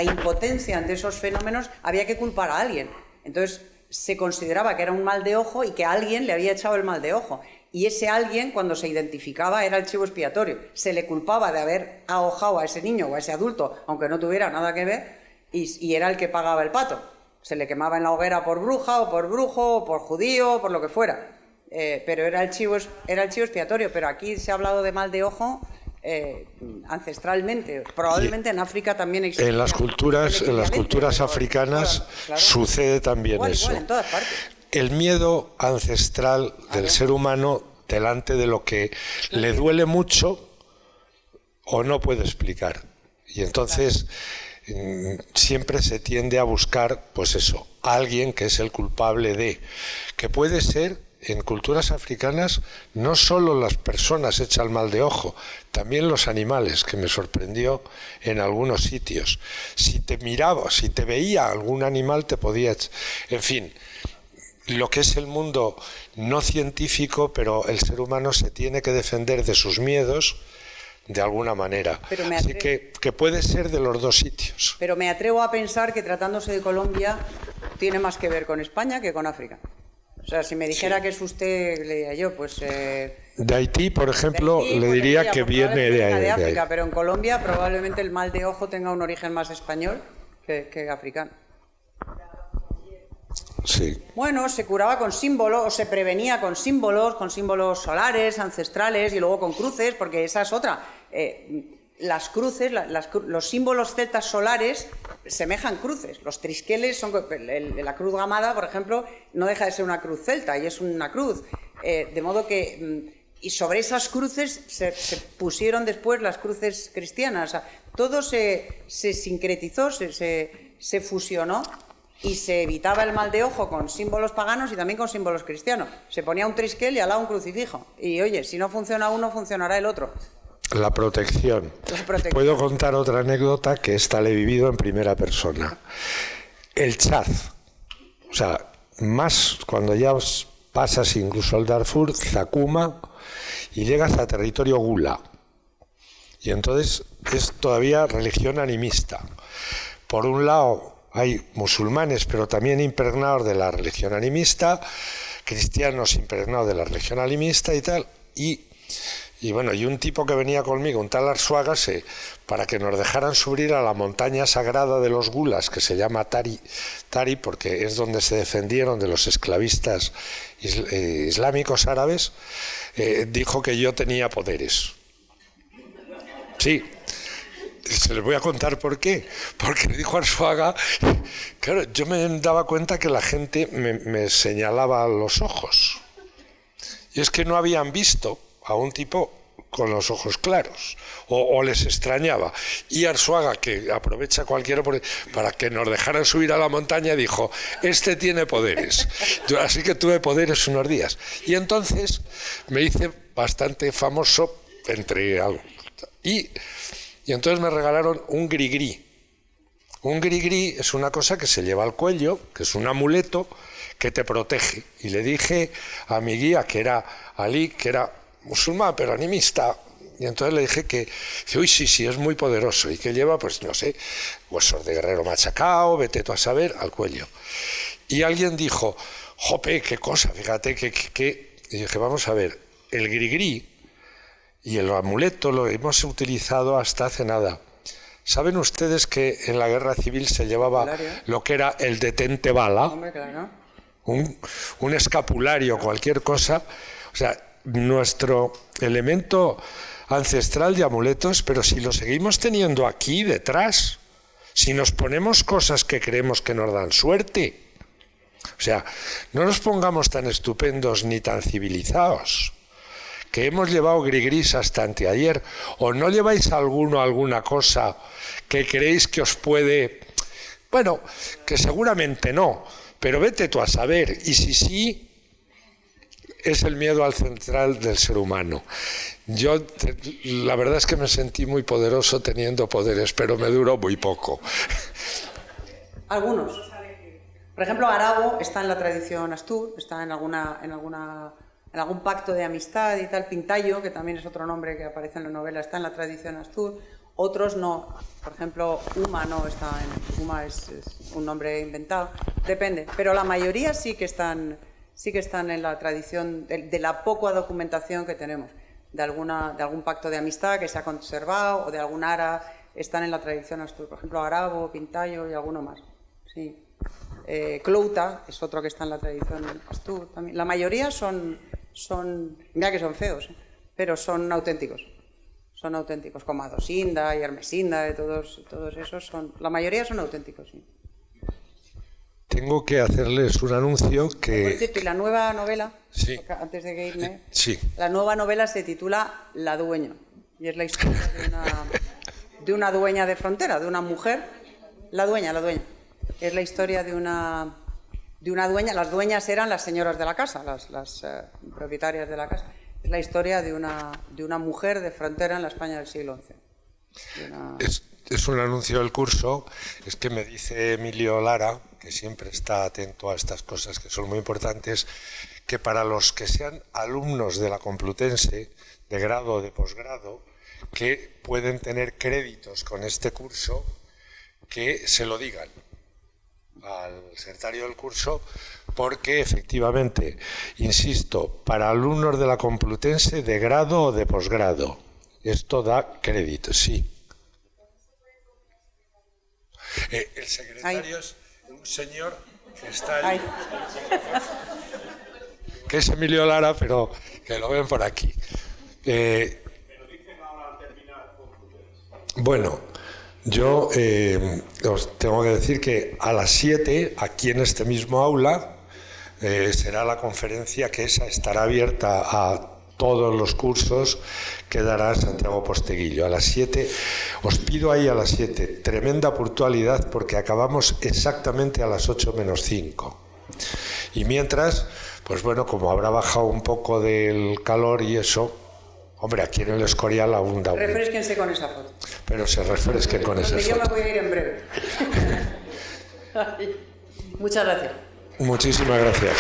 impotencia ante esos fenómenos, había que culpar a alguien. Entonces se consideraba que era un mal de ojo y que alguien le había echado el mal de ojo. Y ese alguien, cuando se identificaba, era el chivo expiatorio. Se le culpaba de haber ahojado a ese niño o a ese adulto, aunque no tuviera nada que ver, y era el que pagaba el pato. Se le quemaba en la hoguera por bruja o por brujo o por judío o por lo que fuera. Pero era el chivo expiatorio. Pero aquí se ha hablado de mal de ojo ancestralmente. Probablemente en África también existe. En las culturas africanas claro. Sucede también eso. Igual, en todas partes. El miedo ancestral del ser humano delante de lo que le duele mucho o no puede explicar. Y entonces siempre se tiende a buscar, pues eso, alguien que es el culpable de, que puede ser. En culturas africanas no solo las personas echan mal de ojo, también los animales, que me sorprendió en algunos sitios. Si te miraba, si te veía algún animal te podía... En fin, lo que es el mundo no científico, pero el ser humano se tiene que defender de sus miedos de alguna manera. Así que puede ser de los dos sitios. Pero me atrevo a pensar que tratándose de Colombia tiene más que ver con España que con África. O sea, si me dijera que es usted, le diría yo, pues... de Haití, por ejemplo, Haití, le diría que viene de África, pero en Colombia probablemente el mal de ojo tenga un origen más español que africano. Sí. Bueno, se curaba con símbolos, o se prevenía con símbolos solares, ancestrales, y luego con cruces, porque esa es otra. Las cruces, los símbolos celtas solares semejan cruces. Los trisqueles son... La cruz gamada, por ejemplo, no deja de ser una cruz celta, y es una cruz. De modo que... Y sobre esas cruces se pusieron después las cruces cristianas. O sea, todo se sincretizó, se fusionó, y se evitaba el mal de ojo con símbolos paganos y también con símbolos cristianos. Se ponía un trisquel y al lado un crucifijo. Y oye, si no funciona uno, funcionará el otro. La protección. Puedo contar otra anécdota que esta la he vivido en primera persona. El Chad, o sea, más cuando ya pasas incluso al Darfur, Zakuma, y llegas a territorio Gula. Y entonces es todavía religión animista. Por un lado hay musulmanes, pero también impregnados de la religión animista, cristianos impregnados de la religión animista y tal, y Y bueno, y un tipo que venía conmigo, un tal Arzuaga, para que nos dejaran subir a la montaña sagrada de los Gulas, que se llama Tari, porque es donde se defendieron de los esclavistas islámicos árabes, dijo que yo tenía poderes. Sí. Se les voy a contar por qué. Porque me dijo Arzuaga, claro, yo me daba cuenta que la gente me señalaba los ojos. Y es que no habían visto a un tipo con los ojos claros, o les extrañaba. Y Arzuaga, que aprovecha cualquier para que nos dejaran subir a la montaña, dijo, este tiene poderes. Así que tuve poderes unos días. Y entonces me hice bastante famoso entre algo. Y entonces me regalaron un grigri. Un grigri es una cosa que se lleva al cuello, que es un amuleto que te protege. Y le dije a mi guía, que era Ali, que era musulmán pero animista, y entonces le dije que uy, sí, es muy poderoso, y que lleva, pues no sé, huesos de guerrero machacao, vete tú a saber, al cuello. Y alguien dijo, jope, qué cosa, fíjate que... Y dije, vamos a ver, el grigri y el amuleto lo hemos utilizado hasta hace nada. ¿Saben ustedes que en la guerra civil se llevaba lo que era el detente bala? Hombre, claro. Un escapulario, cualquier cosa. O sea, nuestro elemento ancestral de amuletos, pero si lo seguimos teniendo aquí detrás, si nos ponemos cosas que creemos que nos dan suerte, o sea, no nos pongamos tan estupendos ni tan civilizados, que hemos llevado grigris hasta anteayer, o no lleváis alguna cosa que creéis que os puede, bueno, que seguramente no, pero vete tú a saber, y si sí, es el miedo al central del ser humano. Yo, la verdad es que me sentí muy poderoso teniendo poderes, pero me duró muy poco. Algunos. Por ejemplo, Arabo está en la tradición Astur, está en algún pacto de amistad y tal. Pintayo, que también es otro nombre que aparece en la novela, está en la tradición Astur. Otros no. Por ejemplo, Uma no está en... Uma es un nombre inventado. Depende. Pero la mayoría sí que están en la tradición de la poca documentación que tenemos. De algún pacto de amistad que se ha conservado, o de algún ara, están en la tradición Astur. Por ejemplo, Arabo, Pintayo y alguno más. Sí. Clouta es otro que está en la tradición Astur también. La mayoría son mira que son feos, pero son auténticos. Son auténticos, como Adosinda y Hermesinda, y todos esos la mayoría son auténticos, sí. Tengo que hacerles un anuncio que... Por cierto, y la nueva novela, sí, antes de que irme, sí, la nueva novela se titula La dueña, y es la historia de una dueña de frontera, de una mujer, la dueña. Es la historia de una dueña, las dueñas eran las señoras de la casa, las propietarias de la casa. Es la historia de una mujer de frontera en la España del siglo XI. Es un anuncio del curso, es que me dice Emilio Lara, que siempre está atento a estas cosas que son muy importantes, que para los que sean alumnos de la Complutense, de grado o de posgrado, que pueden tener créditos con este curso, que se lo digan al secretario del curso, porque efectivamente, insisto, para alumnos de la Complutense de grado o de posgrado, esto da crédito, sí. El secretario es un señor que está ahí, que es Emilio Lara, pero que lo ven por aquí. Bueno, yo os tengo que decir que a las 7, aquí en este mismo aula, será la conferencia, que esa estará abierta a todos los cursos que dará Santiago Posteguillo. A las 7, os pido ahí a las 7, tremenda puntualidad, porque acabamos exactamente a las 8 menos 5. Y mientras, pues bueno, como habrá bajado un poco del calor y eso, hombre, aquí en el Escorial aún da... Refrésquense con esa foto. Pero se refresquen con esa foto. Yo me voy a ir en breve. Muchas gracias. Muchísimas gracias.